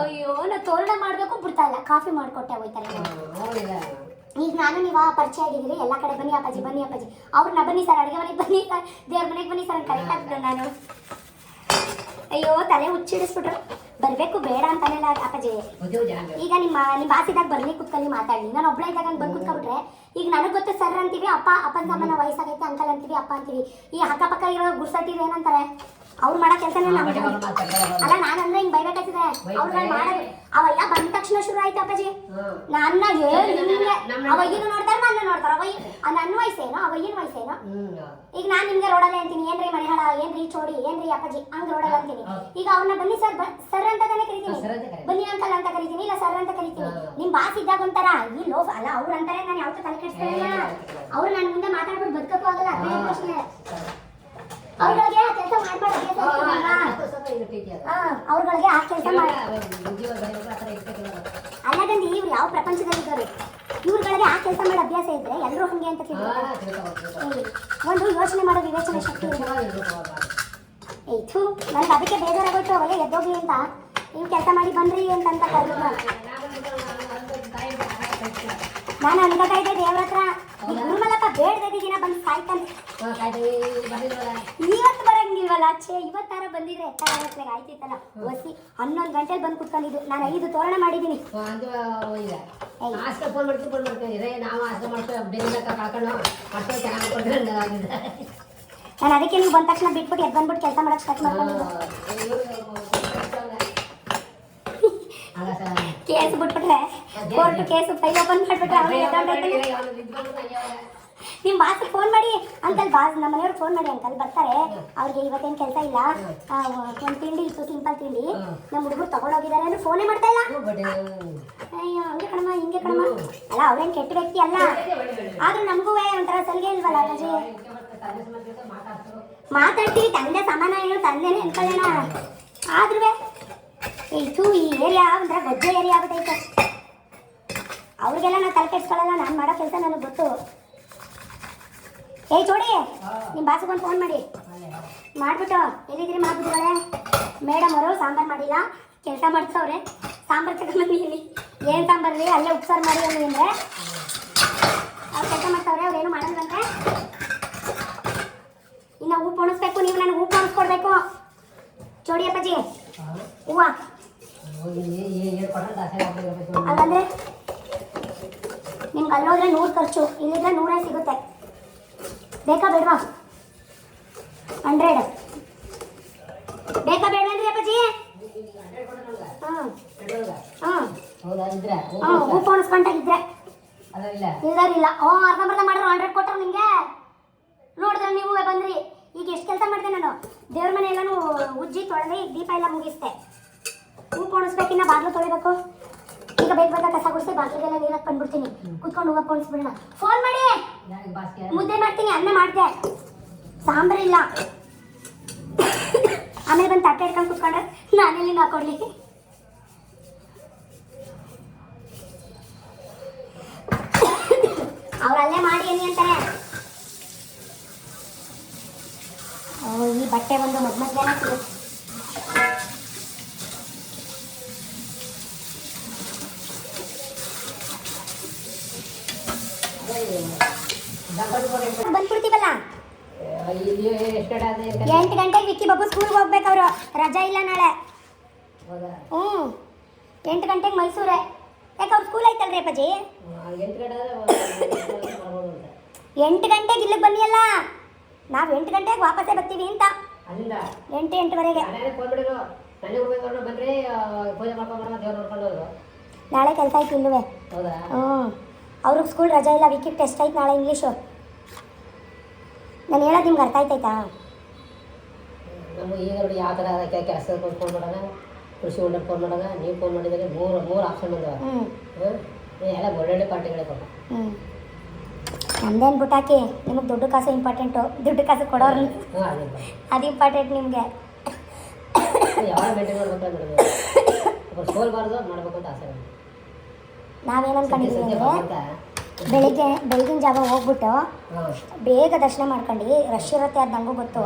ಅಯ್ಯೋ ನಾ ತೋರಣ ಮಾಡ್ಬೇಕು ಬಿಡ್ತಾ ಇಲ್ಲ ಕಾಫಿ ಮಾಡ್ಕೊಟ್ಟೆ ಹೋಯ್ತಾರೆ ಈಗ ನಾನು ನೀವು ಪರಿಚಯ ಆಗಿದ್ದೀರಿ ಎಲ್ಲ ಕಡೆ ಬನ್ನಿ ಅಪ್ಪಾಜಿ ಅವ್ರನ್ನ ಬನ್ನಿ ಸರ್ ಅಡುಗೆ ಮನೆಗೆ ಬನ್ನಿ ಸರ್ ದೇವ್ರ ಮನೆಗೆ ಬನ್ನಿ ಸರ್ ಕರೆಕ್ಟ್ ಆಗ್ತದೆ ನಾನು ಅಯ್ಯೋ ತಲೆ ಹುಚ್ಚಿಡಿಸ್ಬಿಟ್ರು ಬರಬೇಕು ಬೇಡ ಅಂತಾನೆಲ್ಲ ಅಪ್ಪಾಜಿ ಈಗ ನಿಮ್ಮ ಬಾಸಿದಾಗ ಬರ್ಲಿ ಕುತ್ಕೊಳ್ಳಿ ಮಾತಾಡಲಿ ನಾನು ಒಬ್ಬಳ ಇದ್ದಾಗ ಹಂಗೆ ಬಂದು ಕುತ್ಕೊಬಿಟ್ರೆ ಈಗ ನನಗೆ ಗೊತ್ತು ಸರ್ ಅಂತೀವಿ ಅಪ್ಪನ ಸಾಮಾನ ವಯಸ್ಸಾಗೈತೆ ಅಂಕಲ್ ಅಂತೀವಿ ಅಪ್ಪ ಅಂತೀವಿ ಈ ಅಕ್ಕಪಕ್ಕ ಇರೋ ಗುರ್ಸಟ್ಟಿರು ಏನಂತಾರೆ ಅವ್ರು ಮಾಡೋ ಕೆಲಸನೇ ನಮ್ಗೆ ಅಲ್ಲ ನಾನಂದ್ರೆ ಹಿಂಗೆ ಬೈಬೇಕಾಗ್ತದೆ ಅವ್ರು ಮಾಡೋದು ಅವೆಲ್ಲ ಬಂದ ತಕ್ಷಣ ಶುರು ಆಯ್ತು ಅಪ್ಪಾಜಿ ನನ್ನ ಅವಯ್ಯನು ನೋಡ್ತಾರೆ ನನ್ನ ನೋಡ್ತಾರೆ ನನ್ನ ವಯಸ್ಸೇನೋ ಅವಯ್ಯನ ವಯಸ್ಸೇನೋ ಈಗ ನಾನು ನಿಮ್ಗೆ ರೋಡಲ್ಲೇ ಅಂತೀನಿ ಏನ್ರಿ ಮನೆಹಾಳ ಏನ್ರಿ ಚೋಡಿ ಏನ್ರಿ ಅಪ್ಪಾಜಿ ಹಂಗೆ ರೋಡಲ್ಲಿ ಅಂತೀನಿ ಈಗ ಅವ್ರನ್ನ ಬನ್ನಿ ಸರ್ ಅಂತ ತಾನೇ ಕರಿತೀನಿ ಬನ್ನಿ ಅಂಕಲ್ ಅಂತ ಕರಿತೀನಿ ಇಲ್ಲ ಸರ್ ಅಂತ ಕರಿತೀನಿ ನಿಮ್ ಬಾಸ್ ಇದ್ದಾಗ ಒಂಥರ ಈ ಲೋ ಅಲ್ಲ ಅವ್ರು ಅಂತಾರೆ ನಾನು ಯಾವತ್ತೂ ತಲೆ ಕೆಡಿಸ್ಕೊಳ್ಳಲ್ಲ ಅವ್ರು ನನ್ನ ಮುಂದೆ ಮಾತಾಡ್ಬಿಟ್ಟು ಬದುಕಕ್ಕೂ ಆಗಲ್ಲ ಅದೇ ಪ್ರಶ್ನೆ ಅವ್ರಗಳಿಗೆ ಕೆಲಸ ಮಾಡ್ಬಾರ್ದು ಅವ್ರಗಳಿಗೆ ಆ ಕೆಲಸ ಅಲ್ಲದಂడి ಇವ್ರು ಯಾವ ಪ್ರಪಂಚದಲ್ಲಿದ್ದಾರೆ ಇವ್ರುಗಳಿಗೆ ಆ ಕೆಲಸ ಮಾಡೋ ಅಭ್ಯಾಸ ಇದ್ರೆ ಎಲ್ಲರೂ ಹಂಗೆ ಅಂತ ಒಂದು ಯೋಚನೆ ಮಾಡೋ ವಿವೇಚನೆ ಶಕ್ತಿ ಏಯ್ತು ನನಗೆ ಅದಕ್ಕೆ ಬೇಜಾರಾಗೋಯ್ತು ಅವರೇ ಎದ್ದೋಗಿ ಅಂತ ನೀವು ಕೆಲಸ ಮಾಡಿ ಬನ್ರಿ ಅಂತ ಕರೆದ್ರು ನಾನು ಅನ್ಕೋತಾ ಇದ್ದೆ ದೇವ್ರ ಹತ್ರ ಗುರುಮಲಪ್ಪ ಬೇಡದಿನ ಬಂದು ಸಾಯ್ತಾನೆ ಇವತ್ತು ಬರಂಗಿಲ್ವಲ್ಲ ಅಚ್ಚೆ ಇವತ್ತಾರ ಬಂದಿದ್ರೆ ಎತ್ತಾರ ಆಯ್ತಿತ್ತಲ್ಲ ಒಸಿ 11 ಗಂಟೆಲಿ ಬಂದು ಕುತ್ಕೊಂಡಿದ್ದು ನಾನು 5 ತೋರಣ ಮಾಡಿದ್ದೀನಿ ನಾನು ಅದಕ್ಕೆ ನೀವು ಬಂದ ತಕ್ಷಣ ಬಿಟ್ಬಿಟ್ಟು ಎದ್ದು ಬಂದ್ಬಿಟ್ಟು ಕೆಲಸ ಮಾಡಕ್ಕೆ ಸ್ಟಾರ್ಟ್ ಮಾಡ್ಕೊಂಡಿದ್ದು ಕೇಸ್ ಬಿಟ್ಬಿಟ್ರೆ ಕೋರ್ಟ್ ಕೇಸು ಫೈಲ್ ಓಪನ್ ಮಾಡ್ಬಿಟ್ರೆ ನಿಮ್ಮ ಬಾಸ್ ಫೋನ್ ಮಾಡಿ ಅಂಕಲ್ ಬಾಸ್ ನಮ್ಮ ಮನೆಯವ್ರಿಗೆ ಫೋನ್ ಮಾಡಿ ಅಂಕಲ್ ಬರ್ತಾರೆ ಅವ್ರಿಗೆ ಇವತ್ತೇನು ಕೆಲಸ ಇಲ್ಲ ಒಂದು ತಿಂಡಿ ಇತ್ತು ಸಿಂಪಲ್ ತಿಂಡಿ ನಮ್ಮ ಹುಡುಗರು ತಗೊಂಡೋಗಿದ್ದಾರೆ ಅಂದ್ರೆ ಫೋನೇ ಮಾಡ್ತಾ ಇಲ್ಲ ಅಯ್ಯೋ ಹಂಗೆ ಕಣಮ್ಮ ಹಿಂಗೆ ಕಣಮ್ಮ ಅಲ್ಲ ಅವ್ರೇನು ಕೆಟ್ಟ ವ್ಯಕ್ತಿ ಅಲ್ಲ ಆದ್ರೂ ನಮಗೂ ಒಂಥರ ಸಲಿಗೆ ಇಲ್ವಲ್ಲ ಅಜ್ಜಿ ಮಾತಾಡ್ತೀವಿ ತಂದೆ ಸಮಾನ ಏನು ತಂದೆನೇ ಅನ್ಕೊಳ್ಳೋಣ ಆದ್ರೂ ಇದು ಈ ಏರಿಯಾ ಒಂಥರ ಗೊಜ್ಜೆ ಏರಿಯಾ ಆಗ್ಬಿಟ್ಟೈತೆ ಅವ್ರಿಗೆಲ್ಲ ನಾನು ತಲೆ ಕೆಡ್ಸ್ಕೊಳ್ಳಲ್ಲ ನಾನು ಮಾಡೋ ಕೆಲಸ ನನಗೆ ಗೊತ್ತು ಏಯ್ ಜೋಡಿ ನಿಮ್ಮ ಬಾಸಿಗೊಂದು ಫೋನ್ ಮಾಡಿ ಮಾಡಿಬಿಟ್ಟು ಎಲ್ಲಿದ್ದೀರಿ ಮಾಡ್ಬಿಟ್ಟಿದ್ದಾಳೆ ಮೇಡಮ್ ಅವರು ಸಾಂಬಾರು ಮಾಡಿಲ್ಲ ಕೆಲಸ ಮಾಡ್ಸವ್ರೆ ಸಾಂಬಾರು ತಗೊಂಡ್ಬಂದು ಇಲ್ಲಿ ಏನು ಸಾಂಬಾರು ರೀ ಅಲ್ಲೇ ಉಪ್ಸಾರು ಮಾಡಿ ಅಲ್ಲಿ ಅಂದರೆ ಅವ್ರು ಕೆಲಸ ಮಾಡ್ಸವ್ರೆ ಅವ್ರು ಏನು ಮಾಡಲ್ವಂತೆ ಇನ್ನು ಹೂ ಪೊಣಿಸ್ಬೇಕು ನೀವು ನನಗೆ ಹೂ ಪೊಣಿಸ್ಕೊಡ್ಬೇಕು ಜೋಡಿ ಅಪ್ಪಾಜಿ ಹೂವ ಅಲ್ಲಂದ್ರೆ ನಿಮ್ಗೆ ಅಲ್ಲೋದ್ರೆ 100 ಖರ್ಚು ಇಲ್ಲಿದ್ರೆ 100 ಸಿಗುತ್ತೆ ಬೇಕಾ ಬೇಡವಾ 100 ಬೇಕಾ ಬೇಡವೇನ್ರಿ ಅಪ್ಪಾಜಿ ಹಾಂ ಹಾಂ ಹಾಂ ಹೂ ಪೋಣಿಸ್ಕೊಂಡಾಗಿದ್ರೆ ಇಲ್ದಾರಿಲ್ಲ ಅರ್ಧಂಬರ್ಧ ಮಾಡ್ರು 100 ಕೊಟ್ಟರು ನಿಮಗೆ ನೋಡಿದ್ರೆ ನೀವು ಬಂದ್ರಿ ಈಗ ಎಷ್ಟು ಕೆಲಸ ಮಾಡಿದೆ ನಾನು ದೇವ್ರ ಮನೆ ಎಲ್ಲನೂ ಉಜ್ಜಿ ತೊಳೆದೆ ಈಗ ದೀಪ ಎಲ್ಲ ಮುಗಿಸ್ದೆ ಹೂ ಪೋಣಿಸ್ಬೇಕಿನ್ನ ಬಾಗಿಲು ತೊಳಿಬೇಕು ಈಗ ಬೇಗ ಕಸ ಗುಡಿಸಿ ಬಾಗಿಲಿಗೆಲ್ಲ ನೀರಕ್ಕೆ ಬಂದ್ಬಿಡ್ತೀನಿ ಕುತ್ಕೊಂಡು ಹೂವು ಪೋಣಿಸ್ಬಿಡೋಣ ಫೋನ್ ಮಾಡಿ ಮುದ್ದೆ ಮಾಡ್ತೀನಿ ಅನ್ನ ಮಾಡಿದೆ ಸಾಂಬಾರಿಲ್ಲ ಆಮೇಲೆ ಬಂದು ತಟ್ಟೆ ಹಿಡ್ಕೊಂಡು ಕುತ್ಕೊಂಡ್ರೆ ನಾನೆಲ್ಲಿ ಹಾಕೊಡ್ಲಿ ಅವ್ರು ಅಲ್ಲೇ ಮಾಡಿ ಏನಿ ಅಂತಾರೆ ಈ ಬಟ್ಟೆ ಒಂದು ಮಧ್ಯಾಹ್ನ ಸಿಗುತ್ತೆ ಬಂದ್ಬಿಡ್ತೀವಲ್ಲ 8 ಗಂಟೆಗೆ ವಿಕ್ಕಿ ಬಾಬು ಸ್ಕೂಲ್ಗೆ ಹೋಗ್ಬೇಕು ಅವರು ರಜಾ ಇಲ್ಲ ನಾಳೆ 8 ಗಂಟೆಗೆ ಮೈಸೂರೇ ಯಾಕೆ ಅವ್ರು ಸ್ಕೂಲ್ ಐತಲ್ರಿ ಅಪ್ಪಾಜಿ 8 ಗಂಟೆಗೆ ಇಲ್ಲಿಗೆ ಬನ್ನಿಯಲ್ಲ ನಾವು 8 ಗಂಟೆಗೆ ವಾಪಸ್ಸೇ ಬರ್ತೀವಿ ಅಂತ 8-8:30 ನಾಳೆ ಕೆಲಸ ಆಯ್ತು ಇಲ್ಲವೇ ಅವ್ರಿಗೆ ಸ್ಕೂಲ್ ರಜಾ ಇಲ್ಲ ವಿಕಿಗೆ ಟೆಸ್ಟ್ ಆಯ್ತು ನಾಳೆ ಇಂಗ್ಲೀಷು ನಾನು ಹೇಳೋದು ನಿಮ್ಗೆ ಅರ್ಥ ಆಯ್ತಾಯ್ತಾ ನಮ್ಮ ಈಗ ನೋಡಿ ಯಾವ ಥರ ಕೆಲಸ ಫೋನ್ ಮಾಡೋಣ ಕೃಷಿ ಹೊಂಡಕ್ಕೆ ಫೋನ್ ಮಾಡೋಣ ನೀವು ಫೋನ್ ಮಾಡಿದರೆ ಮೂರು ಆಪ್ಷನ್ ಬಂದವ ಎಲ್ಲ ಒಳ್ಳೊಳ್ಳೆ ಪಾರ್ಟಿಗಳೇ ಪಾಪ ನಮ್ದೇನು ಬಿಟ್ಟಾಕಿ ನಿಮಗೆ ದುಡ್ಡು ಕಾಸು ಇಂಪಾರ್ಟೆಂಟು ದುಡ್ಡು ಕಾಸು ಕೊಡೋರು ಅದು ಇಂಪಾರ್ಟೆಂಟ್ ನಿಮಗೆ ಯಾವಾಗ ಮೇಂಟೈನ್ ಮಾಡ್ಬೇಕು ಮೇಡಮ್ ಸೋಲ್ಬಾರ್ದು ಮಾಡ್ಬೇಕು ಅಂತ ಆಸೆ ನಾವೇನು ಅನ್ಕೊಂಡಿದ್ದೀವಿ ಅಂದರೆ ಬೆಳಗಿನ ಜಾವ ಹೋಗ್ಬಿಟ್ಟು ಬೇಗ ದರ್ಶನ ಮಾಡ್ಕೊಂಡು ರಶ್ ಇರುತ್ತೆ ಅದು ನನಗೂ ಗೊತ್ತು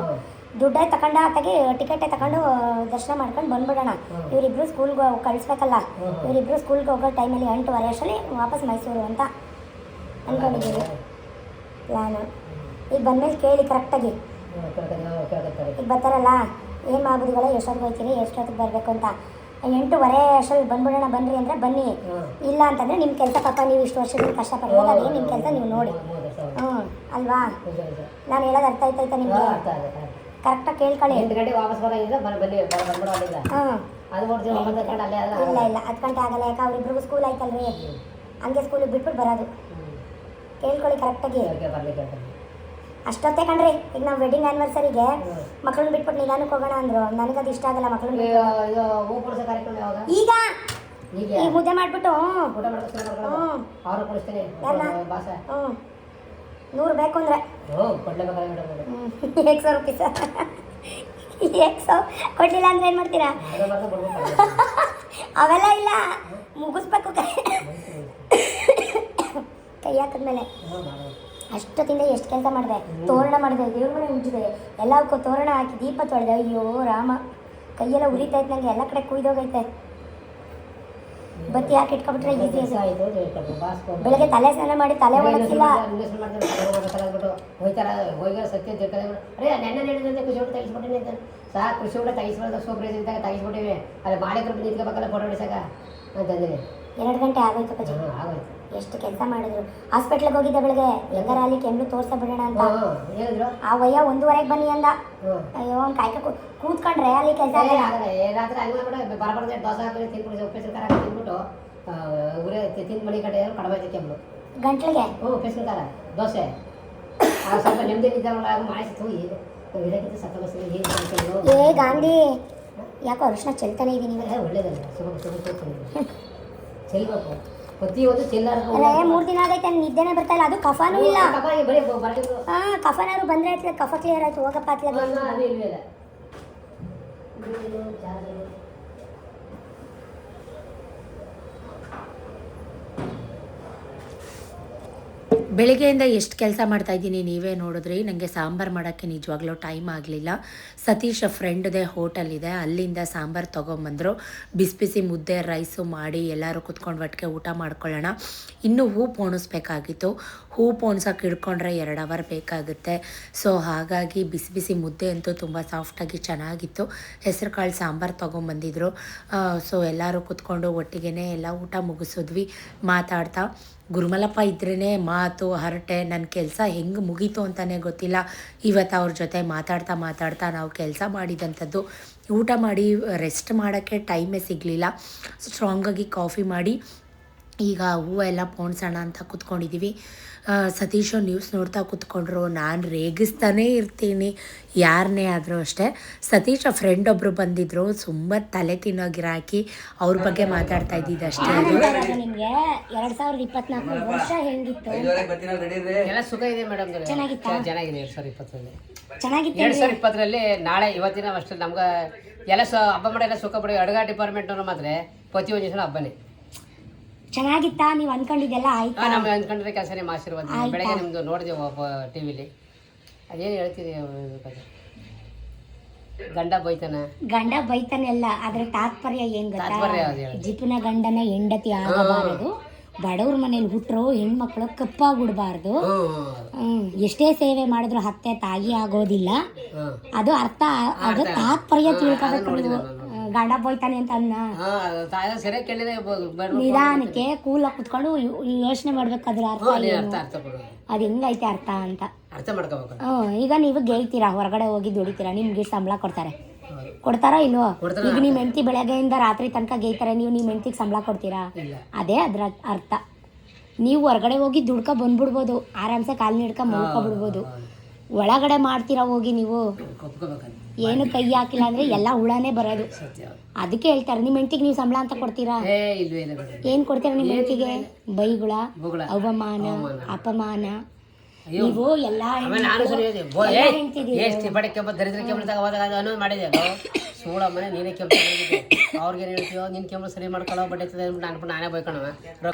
ದುಡ್ಡೇ ತಗೊಂಡು ಆತಾಗಿ ಟಿಕೆಟೇ ತಗೊಂಡು ದರ್ಶನ ಮಾಡ್ಕೊಂಡು ಬಂದ್ಬಿಡೋಣ ಇವರಿಬ್ರು ಸ್ಕೂಲ್ಗೆ ಕಳಿಸ್ಬೇಕಲ್ಲ ಇವರಿಬ್ರು ಸ್ಕೂಲ್ಗೆ ಹೋಗೋ ಟೈಮಲ್ಲಿ 8:30 ಅಷ್ಟರಲ್ಲಿ ವಾಪಸ್ ಮೈಸೂರು ಅಂತ ಅಂದ್ಕೊಂಡಿದ್ದೀವಿ ಪ್ಲ್ಯಾನು ಈಗ ಬಂದಮೇಲೆ ಕೇಳಿ ಕರೆಕ್ಟಾಗಿ ಈಗ ಬರ್ತಾರಲ್ಲ ಏನು ಮಾಡ್ಬೋದಿಲ್ಲ ಎಷ್ಟೊತ್ತಿಗೆ ಹೋಗ್ತೀರಿ ಎಷ್ಟೊತ್ತಿಗೆ ಬರಬೇಕು ಅಂತ 8:30 ಅಷ್ಟರಲ್ಲಿ ಬಂದ್ಬಿಡೋಣ ಬನ್ನಿರಿ ಅಂದರೆ ಬನ್ನಿ ಇಲ್ಲ ಅಂತಂದರೆ ನಿಮ್ಮ ಕೆಲಸ ಪಾಪ ನೀವು ಇಷ್ಟು ವರ್ಷದಿಂದ ಕಷ್ಟಪಡ್ಬೋದು ಅದೇ ನಿಮ್ಮ ಕೆಲಸ ನೀವು ನೋಡಿ ಅಲ್ವಾ ನಾನು ಹೇಳೋದು ಅರ್ಥ ಆಯ್ತಾಯ್ತಾ ನಿಮಗೆ ಕರೆಕ್ಟಾಗಿ ಕೇಳ್ಕೊಳ್ಳಿ 8 ಗಂಟೆಗೆ ವಾಪಸ್ ಬರೋದಿಲ್ಲ ಬನ್ನಿ ಇಲ್ಲ 10 ಗಂಟೆ ಆಗಲ್ಲ ಯಾಕೆ ಅವ್ರಿಬ್ರಿಗೂ ಸ್ಕೂಲ್ ಆಯ್ತಲ್ರಿ ಹಂಗೆ ಸ್ಕೂಲಿಗೆ ಬಿಟ್ಬಿಟ್ಟು ಬರೋದು ಕೇಳ್ಕೊಳ್ಳಿ ಕರೆಕ್ಟಾಗಿ ಅಷ್ಟೊತ್ತೇ ಕಣ್ರಿ ಈಗ ನಾವು ವೆಡ್ಡಿಂಗ್ ಆ್ಯನಿವರ್ಸರಿಗೆ ಮಕ್ಕಳನ್ನ ಬಿಟ್ಬಿಟ್ಟು ನಿಧಾನಕ್ಕೆ ಹೋಗೋಣ ಅಂದರು ನನಗದು ಇಷ್ಟ ಆಗಲ್ಲ ಮಕ್ಕಳನ್ನ ಈಗ ಈಗ ಮುದ್ದೆ ಮಾಡಿಬಿಟ್ಟು 100 ಬೇಕು ಅಂದರೆ 100 ರೂಪೀಸ್ 100 ಕೊಡಲಿಲ್ಲ ಅಂದರೆ ಏನು ಮಾಡ್ತೀರಾ ಅವೆಲ್ಲ ಇಲ್ಲ ಮುಗಿಸ್ಬೇಕು ಕೈ ಹಾಕಿದ್ಮೇಲೆ ಅಷ್ಟೊತ್ತಿಂದ ಎಷ್ಟು ಕೆಲಸ ಮಾಡಿದೆ ತೋರಣ ಮಾಡಿದೆ ದೇವ್ರ ಮನೆ ಉಜ್ಜಿದೆ ಎಲ್ಲಕ್ಕೂ ತೋರಣ ಹಾಕಿ ದೀಪ ತೊಳೆದೆ ಅಯ್ಯೋ ರಾಮ ಕೈಯೆಲ್ಲ ಉರಿತೈತೆ ನನಗೆ ಎಲ್ಲ ಕಡೆ ಕುಯ್ದೋಗೈತೆ ಬತ್ತಿ ಹಾಕಿ ಇಟ್ಕೊಬಿಟ್ರೆ ಈಸಿ ಬೆಳಗ್ಗೆ ತಲೆ ಸ್ನಾನ ಮಾಡಿ ತಲೆ ಒಣಗಿಸಿಲ್ಲ ಕೃಷಿ ಊಟ ತೆಗಿಸ್ಬಾರ್ದು ಸೂಪರ್ ಇದ್ದಾಗ ತೆಗಿಸ್ಬಿಟ್ಟಿವಿ ಅಲ್ಲಿ ಮಾಲೀಕರು ನಿಂತ್ಕೋಬೇಕಲ್ಲ ಫೋಟೋ ಹೊಡಿಸಾಕ ಅಂತಂದಿನಿ 2 ಗಂಟೆ ಆಗೋಯ್ತು ಪಜಿ ಆಗೋಯ್ತು ಎಷ್ಟು ಕೆಲಸ ಮಾಡಿದ್ರು ಹಾಸ್ಪಿಟ್ಲಿಗೆ ಹೋಗಿದ್ದೆ ಬೆಳಗ್ಗೆ ಹೆಂಗಾರ ಅಲ್ಲಿ ಕೆಮ್ಮು ತೋರ್ಸ ಬಿಡೋಣ ಅಂತ ಆ ವಯ್ಯ 1:30ಗೆ ಬನ್ನಿ ಅಂದ ಅಯ್ಯೋ ಅವ್ನು ಕಾಯ್ಕ ಕೂತ್ಕೊಂಡ್ರೆ ಅಲ್ಲಿ ಕೆಲಸ ರಾತ್ರಿ ಹಂಗೆ ಬರಬಾರ್ದು ದೋಸೆ ಹಾಕಿ ತಿನ್ಬಿಟ್ಟು ಉಪ್ಪಿನ ಖಾರ ಹಾಕಿ ತಿನ್ಬಿಟ್ಟು ಉರೇ ತಿಂದು ಮನೆ ಕಡೆ ಕಡಿಮೆ ಕೆಮ್ಮು ಗಂಟ್ಲಿಗೆ ಉಪ್ಪಿನ ಖಾರ ದೋಸೆ ಸ್ವಲ್ಪ ನೆಮ್ಮದಿ ನಿದ್ದಾರಲ್ಲ ಮಾಡಿಸ್ತು ಈಗ ಇದಕ್ಕಿಂತ ಸತ್ತ ಬಸ್ ಏ ಗಾಂಧಿ ಯಾಕೋ ಅರಿಶಿನ ಚೆಲ್ತಾನೆ ಇದ್ದೀನಿ ಒಳ್ಳೇದಲ್ಲ ಚೆಲ್ಬೇಕು ಪ್ರತಿಯೊಂದು ಚೆಲ್ಲಾರ 3 ದಿನ ಆಗೈತೆ ನಿದ್ದೆನೇ ಬರ್ತಾ ಇಲ್ಲ ಅದು ಕಫನೂ ಇಲ್ಲ ಕಫನಾದ್ರು ಬಂದ್ರೆ ಆಯ್ತು ಕಫ ಕ್ಲಿಯರ್ ಆಯ್ತು ಹೋಗಪ್ಪ ಆತ್ಲಾಗ ಬೆಳಿಗ್ಗೆಯಿಂದ ಎಷ್ಟು ಕೆಲಸ ಮಾಡ್ತಾಯಿದ್ದೀನಿ ನೀವೇ ನೋಡಿದ್ರಿ. ನನಗೆ ಸಾಂಬಾರು ಮಾಡೋಕ್ಕೆ ನಿಜವಾಗ್ಲೂ ಟೈಮ್ ಆಗಲಿಲ್ಲ. ಸತೀಶ್ ಫ್ರೆಂಡ್ದೇ ಹೋಟೆಲ್ ಇದೆ, ಅಲ್ಲಿಂದ ಸಾಂಬಾರು ತೊಗೊಂಬಂದರು. ಬಿಸಿ ಬಿಸಿ ಮುದ್ದೆ ರೈಸು ಮಾಡಿ ಎಲ್ಲರೂ ಕುತ್ಕೊಂಡು ಒಟ್ಟಿಗೆ ಊಟ ಮಾಡ್ಕೊಳ್ಳೋಣ. ಇನ್ನೂ ಹೂ ಪೋಣಿಸ್ಬೇಕಾಗಿತ್ತು. ಹೂ ಪೋಣ್ಸೋಕೆ ಹಿಡ್ಕೊಂಡ್ರೆ 2 ಅವರ್ ಬೇಕಾಗುತ್ತೆ. ಸೊ ಹಾಗಾಗಿ ಬಿಸಿ ಬಿಸಿ ಮುದ್ದೆ ಅಂತೂ ತುಂಬ ಸಾಫ್ಟಾಗಿ ಚೆನ್ನಾಗಿತ್ತು. ಹೆಸರು ಕಾಳು ಸಾಂಬಾರು ತೊಗೊಂಬಂದಿದ್ರು. ಸೊ ಎಲ್ಲರೂ ಕುತ್ಕೊಂಡು ಒಟ್ಟಿಗೆ ಎಲ್ಲ ಊಟ ಮುಗಿಸಿದ್ವಿ ಮಾತಾಡ್ತಾ. ಗುರುಮಲಪ್ಪ ಇದ್ರೇ ಮಾತು ಹರಟೆ. ನನ್ನ ಕೆಲಸ ಹೆಂಗೆ ಮುಗೀತು ಅಂತಲೇ ಗೊತ್ತಿಲ್ಲ. ಇವತ್ತು ಅವ್ರ ಜೊತೆ ಮಾತಾಡ್ತಾ ನಾವು ಕೆಲಸ ಮಾಡಿದಂಥದ್ದು. ಊಟ ಮಾಡಿ ರೆಸ್ಟ್ ಮಾಡೋಕ್ಕೆ ಟೈಮೇ ಸಿಗಲಿಲ್ಲ. ಸ್ಟ್ರಾಂಗಾಗಿ ಕಾಫಿ ಮಾಡಿ ಈಗ ಹೂವೆಲ್ಲ ಪೋಣಿಸೋಣ ಅಂತ ಕೂತ್ಕೊಂಡಿದ್ದೀವಿ. ಸತೀಶು ನ್ಯೂಸ್ ನೋಡ್ತಾ ಕೂತ್ಕೊಂಡ್ರು. ನಾನು ರೇಗಿಸ್ತಾನೇ ಇರ್ತೀನಿ ಯಾರನ್ನೇ ಆದರೂ ಅಷ್ಟೇ. ಸತೀಶ ಫ್ರೆಂಡ್ ಒಬ್ಬರು ಬಂದಿದ್ದರು, ತುಂಬ ತಲೆ ತಿನ್ನೋ ಗಿರಾಕಿ. ಅವ್ರ ಬಗ್ಗೆ ಮಾತಾಡ್ತಾ ಇದ್ದಿದ್ದು ಅಷ್ಟೇ. ನಿಮಗೆ 2024 ವರ್ಷ ಹೆಂಗಿತ್ತು? ಎಲ್ಲ ಸುಖ ಇದೆ ಮೇಡಮ್. ಚೆನ್ನಾಗಿತ್ತಾ? ಚೆನ್ನಾಗಿದೆ 2020 ಚೆನ್ನಾಗಿತ್ತು. 2020ರಲ್ಲಿ ನಾಳೆ ಇವತ್ತಿನ ಅಷ್ಟೇ ನಮ್ಗೆ ಎಲ್ಲ ಹಬ್ಬ ಮಾಡೋಲ್ಲ ಸುಖ ಪಡಿ. ಅಡುಗೆ ಡಿಪಾರ್ಟ್ಮೆಂಟ್ನವ್ರು ಮಾತ್ರ ಪ್ರತಿಯೊಂದು ದಿವಸ ಹಬ್ಬನೇ. ಚೆನ್ನಾಗಿತ್ತಾ? ನೀವು ಅನ್ಕೊಂಡಿದ್ದೆಲ್ಲ ಆಯ್ತಾ? ನಮ್ಗೆ ಅಂದ್ಕೊಂಡ್ರೆ ಕೆಲಸನೇ ಆಶೀರ್ವಾದ. ಬೆಳಗ್ಗೆ ನಿಮ್ದು ನೋಡಿದೆವು ಟಿವಿಲಿ. ಅದೇನು ಹೇಳ್ತೀರಿ? ಗಂಡ ಬೈತಾನೆ ಅಲ್ಲ, ಅದ್ರ ತಾತ್ಪರ್ಯ ಏನ್ ಗೊತ್ತಾ? ಜಿಪುನ ಗಂಡನ ಹೆಂಡತಿ ಆಗಬಾರದು, ಬಡವ್ರ ಮನೇಲಿ ಹುಟ್ಟರು ಹೆಣ್ಮಕ್ಳು ಕಪ್ಪಾಗಿಡ್ಬಾರ್ದು, ಎಷ್ಟೇ ಸೇವೆ ಮಾಡಿದ್ರು ಅತ್ತೆ ತಾಯಿ ಆಗೋದಿಲ್ಲ. ಅದು ಅರ್ಥ, ಅದು ತಾತ್ಪರ್ಯ ತಿಳ್ಕೋಬೇಕು ನೀವು. ಗಂಡ ಬೋಯ್ತಾನೆ ಅಂತ ಅನ್ನ ನಿಧಾನಕ್ಕೆ ಕೂಲಾಗಿ ಕುತ್ಕೊಂಡು ಯೋಚನೆ ಮಾಡ್ಬೇಕು ಅದ್ರ ಅರ್ಥ ಏನು, ಅದು ಹೆಂಗೈತೆ ಅರ್ಥ ಅಂತ. ಈಗ ನೀವು ಗೆಲ್ತೀರಾ, ಹೊರಗಡೆ ಹೋಗಿ ದುಡಿತೀರಾ, ನಿಮ್ಗೆ ಸಂಬಳ ಕೊಡ್ತಾರಾ ಇಲ್ವೋ? ಈಗ ನಿಮ್ಮ ಹೆಂಡತಿ ಬೆಳಗ್ಗೆಯಿಂದ ರಾತ್ರಿ ತನಕ ಗೇಯ್ತಾರೆ, ನೀವು ನಿಮ್ಮ ಹೆಂಡತಿಗೆ ಸಂಬಳ ಕೊಡ್ತೀರಾ? ಅದೇ ಅದ್ರ ಅರ್ಥ. ನೀವು ಹೊರಗಡೆ ಹೋಗಿ ದುಡ್ಕೊ ಬಂದ್ಬಿಡ್ಬೋದು, ಆರಾಮ್ಸೆ ಕಾಲು ಹಿಡ್ಕ ಮಲ್ಕೊಬಿಡ್ಬೋದು. ಒಳಗಡೆ ಮಾಡ್ತೀರಾ ಹೋಗಿ ನೀವು, ಏನು ಕೈ ಹಾಕಿಲ್ಲ ಅಂದ್ರೆ ಎಲ್ಲ ಹುಳನೇ ಬರೋದು. ಅದಕ್ಕೆ ಹೇಳ್ತಾರೆ, ನಿಮ್ಮ ಹೆಂಡತಿಗೆ ನೀವು ಸಂಬಳ ಅಂತ ಕೊಡ್ತೀರಾ? ಏನ್ ಕೊಡ್ತೀರಾ ನಿಮ್ಮ ಹೆಂಡತಿಗೆ? ಬೈಗುಳ, ಅವಮಾನ, ಅಪಮಾನ. ನೀವು ಎಲ್ಲ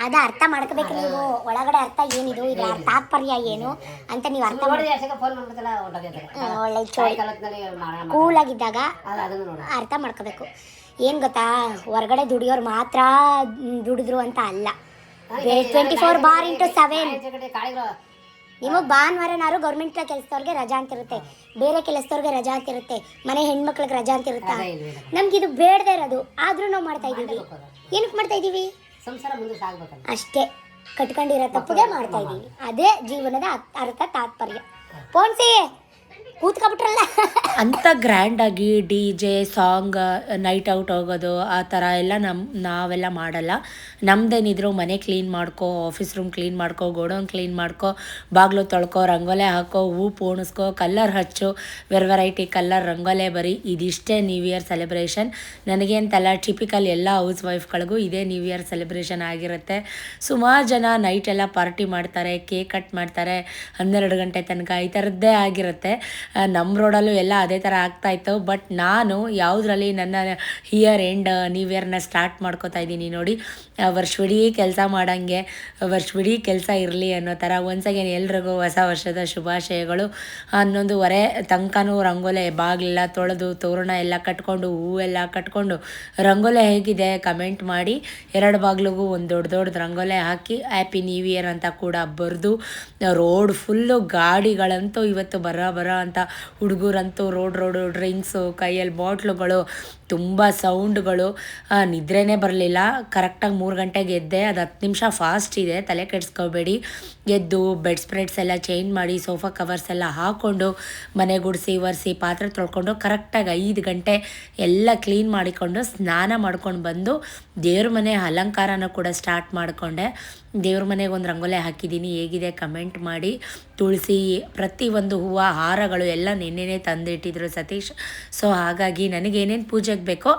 ಅದ ಅರ್ಥ ಮಾಡ್ಕೋಬೇಕು ನೀವು. ಒಳಗಡೆ ಅರ್ಥ ಏನಿದು, ಇದು ತಾತ್ಪರ್ಯ ಏನು ಅಂತ ನೀವು ಅರ್ಥ ಕೂಲ್ ಆಗಿದ್ದಾಗ ಅರ್ಥ ಮಾಡ್ಕೋಬೇಕು. ಏನ್ ಗೊತ್ತಾ, ಹೊರಗಡೆ ದುಡಿಯೋರು ಮಾತ್ರ ದುಡಿದ್ರು ಅಂತ ಅಲ್ಲ. 24/7 ನಿಮಗೆ ಭಾನುವಾರನಾರು ಗೌರ್ಮೆಂಟ್ ಕೆಲಸದವ್ರಿಗೆ ರಜಾ ಅಂತಿರುತ್ತೆ, ಬೇರೆ ಕೆಲಸದವ್ರಿಗೆ ರಜಾ ಅಂತಿರುತ್ತೆ, ಮನೆ ಹೆಣ್ಮಕ್ಳಿಗೆ ರಜಾ ಅಂತಿರುತ್ತಾ. ನಮ್ಗೆ ಇದು ಬೇಡದೇ ಇರೋದು, ಆದ್ರೂ ನಾವು ಮಾಡ್ತಾ ಇದೀವಿ. ಏನಕ್ಕೆ ಮಾಡ್ತಾ ಇದೀವಿ? ಅಷ್ಟೇ, ಕಟ್ಕೊಂಡಿರೋ ತಪ್ಪಗೆ ಮಾಡ್ತಾ ಇದೀವಿ. ಅದೇ ಜೀವನದ ಅರ್ಥ ತಾತ್ಪರ್ಯ. ಪೋನ್ಸಿ ಕೂತ್ಕೊಬಿಟ್ರಲ್ಲ ಅಂತ ಗ್ರ್ಯಾಂಡಾಗಿ DJ ಸಾಂಗ್ ನೈಟ್ ಔಟ್ ಹೋಗೋದು ಆ ಥರ ಎಲ್ಲ ನಾವೆಲ್ಲ ಮಾಡಲ್ಲ. ನಮ್ದೇನಿದ್ರು ಮನೆ ಕ್ಲೀನ್ ಮಾಡ್ಕೊ, ಆಫೀಸ್ ರೂಮ್ ಕ್ಲೀನ್ ಮಾಡ್ಕೊ, ಗೋಡೌನ್ ಕ್ಲೀನ್ ಮಾಡ್ಕೊ, ಬಾಗಿಲು ತೊಳ್ಕೊ, ರಂಗೋಲೆ ಹಾಕೋ, ಹೂ ಪೋಣಿಸ್ಕೊ, ಕಲ್ಲರ್ ಹಚ್ಚು, ವೆರೈಟಿ ಕಲ್ಲರ್ ರಂಗೋಲೆ ಬರಿ. ಇದಿಷ್ಟೇ ನ್ಯೂ ಇಯರ್ ಸೆಲೆಬ್ರೇಷನ್. ನನಗೇಂತಲ್ಲ, ಟಿಪಿಕಲ್ ಎಲ್ಲ ಹೌಸ್ ವೈಫ್ಗಳಿಗೂ ಇದೇ ನ್ಯೂ ಇಯರ್ ಸೆಲೆಬ್ರೇಷನ್ ಆಗಿರುತ್ತೆ. ಸುಮಾರು ಜನ ನೈಟೆಲ್ಲ ಪಾರ್ಟಿ ಮಾಡ್ತಾರೆ, ಕೇಕ್ ಕಟ್ ಮಾಡ್ತಾರೆ, 12 ಗಂಟೆ ತನಕ ಈ ಥರದ್ದೇ ಆಗಿರುತ್ತೆ. ನಮ್ಮ ರೋಡಲ್ಲೂ ಎಲ್ಲ ಅದೇ ಥರ ಆಗ್ತಾಯಿತ್ತು. ಬಟ್ ನಾನು ಯಾವುದ್ರಲ್ಲಿ ನನ್ನ ಇಯರ್ ಎಂಡ್ ನ್ಯೂ ಇಯರ್ನ ಸ್ಟಾರ್ಟ್ ಮಾಡ್ಕೋತಾ ಇದ್ದೀನಿ ನೋಡಿ. ವರ್ಷವಿಡೀ ಕೆಲಸ ಮಾಡೋಂಗೆ, ವರ್ಷವಿಡೀ ಕೆಲಸ ಇರಲಿ ಅನ್ನೋ ಥರ. ಒನ್ಸ್ ಅಗೇನ್ ಎಲ್ರಿಗೂ ಹೊಸ ವರ್ಷದ ಶುಭಾಶಯಗಳು. 11:30 ತನಕನೂ ರಂಗೋಲೆ ಬಾಗಿಲೆಲ್ಲ ತೊಳೆದು ತೋರಣ ಎಲ್ಲ ಕಟ್ಕೊಂಡು ಹೂವೆಲ್ಲ ಕಟ್ಕೊಂಡು, ರಂಗೋಲೆ ಹೇಗಿದೆ ಕಮೆಂಟ್ ಮಾಡಿ. 2 ಬಾಗಿಲಿಗೂ ಒಂದು ದೊಡ್ಡದು ರಂಗೋಲೆ ಹಾಕಿ ಹ್ಯಾಪಿ ನ್ಯೂ ಇಯರ್ ಅಂತ ಕೂಡ ಬರೆದು, ರೋಡ್ ಫುಲ್ಲು ಗಾಡಿಗಳಂತೂ ಇವತ್ತು ಬರ ಅಂತ, ಹುಡುಗರಂತೂ ರೋಡ್ ಡ್ರಿಂಕ್ಸು, ಕೈಯಲ್ಲಿ ಬಾಟ್ಲುಗಳು, ತುಂಬ ಸೌಂಡ್ಗಳು. ನಿದ್ರೆನೇ ಬರಲಿಲ್ಲ. ಕರೆಕ್ಟಾಗಿ 3 ಗಂಟೆಗೆ ಎದ್ದೆ. ಅದು 10 ನಿಮಿಷ ಫಾಸ್ಟ್ ಇದೆ, ತಲೆ ಕೆಡಿಸ್ಕೋಬೇಡಿ. ಎದ್ದು ಬೆಡ್ ಸ್ಪ್ರೆಡ್ಸ್ ಎಲ್ಲ ಚೇಂಜ್ ಮಾಡಿ, ಸೋಫಾ ಕವರ್ಸ್ ಎಲ್ಲ ಹಾಕ್ಕೊಂಡು, ಮನೆ ಗುಡಿಸಿ ಒರೆಸಿ ಪಾತ್ರೆ ತೊಳ್ಕೊಂಡು ಕರೆಕ್ಟಾಗಿ 5 ಗಂಟೆ ಎಲ್ಲ ಕ್ಲೀನ್ ಮಾಡಿಕೊಂಡು ಸ್ನಾನ ಮಾಡ್ಕೊಂಡು ಬಂದು ದೇವ್ರ ಮನೆ ಅಲಂಕಾರನ ಕೂಡ ಸ್ಟಾರ್ಟ್ ಮಾಡಿಕೊಂಡೆ. ದೇವ್ರ ಮನೆಗೆ ಒಂದು ರಂಗೋಲೆ ಹಾಕಿದ್ದೀನಿ, ಹೇಗಿದೆ ಕಮೆಂಟ್ ಮಾಡಿ. ತುಳಸಿ, ಪ್ರತಿಯೊಂದು ಹೂವು, ಹಾರಗಳು ಎಲ್ಲ ನೆನ್ನೆನೇ ತಂದಿಟ್ಟಿದ್ರು ಸತೀಶ್. ಸೊ ಹಾಗಾಗಿ ನನಗೇನೇನು ಪೂಜೆಗೆ ಬೇಕೋ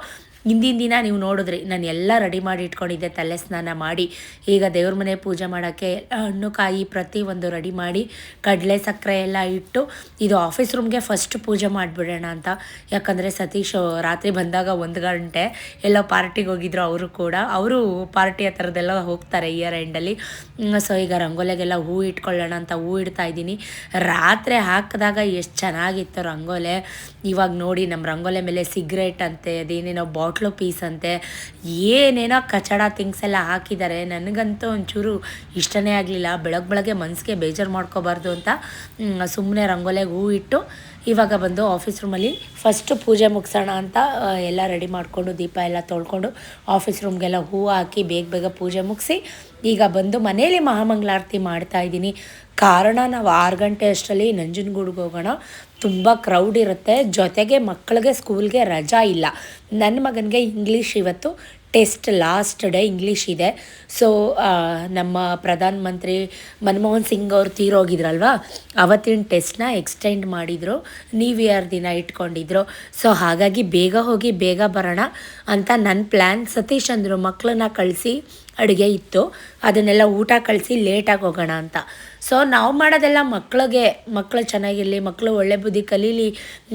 ಹಿಂದಿನ ದಿನ ನೀವು ನೋಡಿದ್ರಿ ನಾನು ಎಲ್ಲ ರೆಡಿ ಮಾಡಿ ಇಟ್ಕೊಂಡಿದ್ದೆ, ತಲೆ ಸ್ನಾನ ಮಾಡಿ ಈಗ ದೇವ್ರ ಮನೆ ಪೂಜೆ ಮಾಡೋಕ್ಕೆ ಹಣ್ಣು ಕಾಯಿ ಪ್ರತಿಯೊಂದು ರೆಡಿ ಮಾಡಿ ಕಡಲೆ ಸಕ್ಕರೆ ಎಲ್ಲ ಇಟ್ಟು ಇದು ಆಫೀಸ್ ರೂಮ್ಗೆ ಫಸ್ಟ್ ಪೂಜೆ ಮಾಡಿಬಿಡೋಣ ಅಂತ. ಯಾಕಂದರೆ ಸತೀಶ್ ರಾತ್ರಿ ಬಂದಾಗ 1 ಗಂಟೆ ಎಲ್ಲೋ ಪಾರ್ಟಿಗೆ ಹೋಗಿದ್ರು, ಅವರು ಪಾರ್ಟಿ ಆ ಥರದ್ದೆಲ್ಲ ಹೋಗ್ತಾರೆ ಇಯರ್ ಎಂಡಲ್ಲಿ. ಸೊ ಈಗ ರಂಗೋಲೆಗೆಲ್ಲ ಹೂ ಇಟ್ಕೊಳ್ಳೋಣ ಅಂತ ಹೂ ಇಡ್ತಾ ಇದ್ದೀನಿ. ರಾತ್ರಿ ಹಾಕಿದಾಗ ಎಷ್ಟು ಚೆನ್ನಾಗಿತ್ತು ರಂಗೋಲೆ. ಇವಾಗ ನೋಡಿ ನಮ್ಮ ರಂಗೋಲೆ ಮೇಲೆ ಸಿಗ್ರೆಟ್ ಅಂತೆ, ಅದೇನೇನೋ ಬಾಟ್ಲು ಪೀಸ್ ಅಂತೆ, ಏನೇನೋ ಕಚಡ ಥಿಂಗ್ಸ್ ಎಲ್ಲ ಹಾಕಿದ್ದಾರೆ. ನನಗಂತೂ ಒಂಚೂರು ಇಷ್ಟನೇ ಆಗಲಿಲ್ಲ. ಬೆಳಗ್ಗೆ ಮನಸ್ಸಿಗೆ ಬೇಜಾರು ಮಾಡ್ಕೋಬಾರ್ದು ಅಂತ ಸುಮ್ಮನೆ ರಂಗೋಲೆಗೆ ಹೂ ಇಟ್ಟು ಇವಾಗ ಬಂದು ಆಫೀಸ್ ರೂಮಲ್ಲಿ ಫಸ್ಟು ಪೂಜೆ ಮುಗಿಸೋಣ ಅಂತ ಎಲ್ಲ ರೆಡಿ ಮಾಡಿಕೊಂಡು ದೀಪ ಎಲ್ಲ ತೊಳ್ಕೊಂಡು ಆಫೀಸ್ ರೂಮ್ಗೆಲ್ಲ ಹೂ ಹಾಕಿ ಬೇಗ ಪೂಜೆ ಮುಗಿಸಿ ಈಗ ಬಂದು ಮನೇಲಿ ಮಹಾಮಂಗಳಾರತಿ ಮಾಡ್ತಾಯಿದ್ದೀನಿ. ಕಾರಣ ನಾವು 6 ಗಂಟೆ ಅಷ್ಟರಲ್ಲಿ ನಂಜನಗೂಡಿಗೆ ಹೋಗೋಣ, ತುಂಬ ಕ್ರೌಡ್ ಇರುತ್ತೆ. ಜೊತೆಗೆ ಮಕ್ಕಳಿಗೆ ಸ್ಕೂಲ್ಗೆ ರಜಾ ಇಲ್ಲ. ನನ್ನ ಮಗನಿಗೆ ಇಂಗ್ಲೀಷ್ ಇವತ್ತು ಟೆಸ್ಟ್, ಲಾಸ್ಟ್ ಡೇ ಇಂಗ್ಲೀಷ್ ಇದೆ. ಸೊ ನಮ್ಮ ಪ್ರಧಾನ ಮಂತ್ರಿ ಮನಮೋಹನ್ ಸಿಂಗ್ ಅವರು ತೀರೋಗಿದ್ರಲ್ವ, ಅವತ್ತಿನ ಟೆಸ್ಟ್ನ ಎಕ್ಸ್ಟೆಂಡ್ ಮಾಡಿದರು, ನ್ಯೂ ಇಯರ್ ದಿನ ಇಟ್ಕೊಂಡಿದ್ರು. ಸೊ ಹಾಗಾಗಿ ಬೇಗ ಹೋಗಿ ಬೇಗ ಬರೋಣ ಅಂತ ನನ್ನ ಪ್ಲ್ಯಾನ್. ಸತೀಶ್ ಅಂದರು ಮಕ್ಕಳನ್ನ ಕಳಿಸಿ ಅಡುಗೆ ಇತ್ತು, ಅದನ್ನೆಲ್ಲ ಊಟ ಕಳಿಸಿ ಲೇಟಾಗಿ ಹೋಗೋಣ ಅಂತ. ಸೊ ನಾವು ಮಾಡೋದೆಲ್ಲ ಮಕ್ಕಳು ಚೆನ್ನಾಗಿರಲಿ, ಮಕ್ಕಳು ಒಳ್ಳೆ ಬುದ್ಧಿ ಕಲೀಲಿ,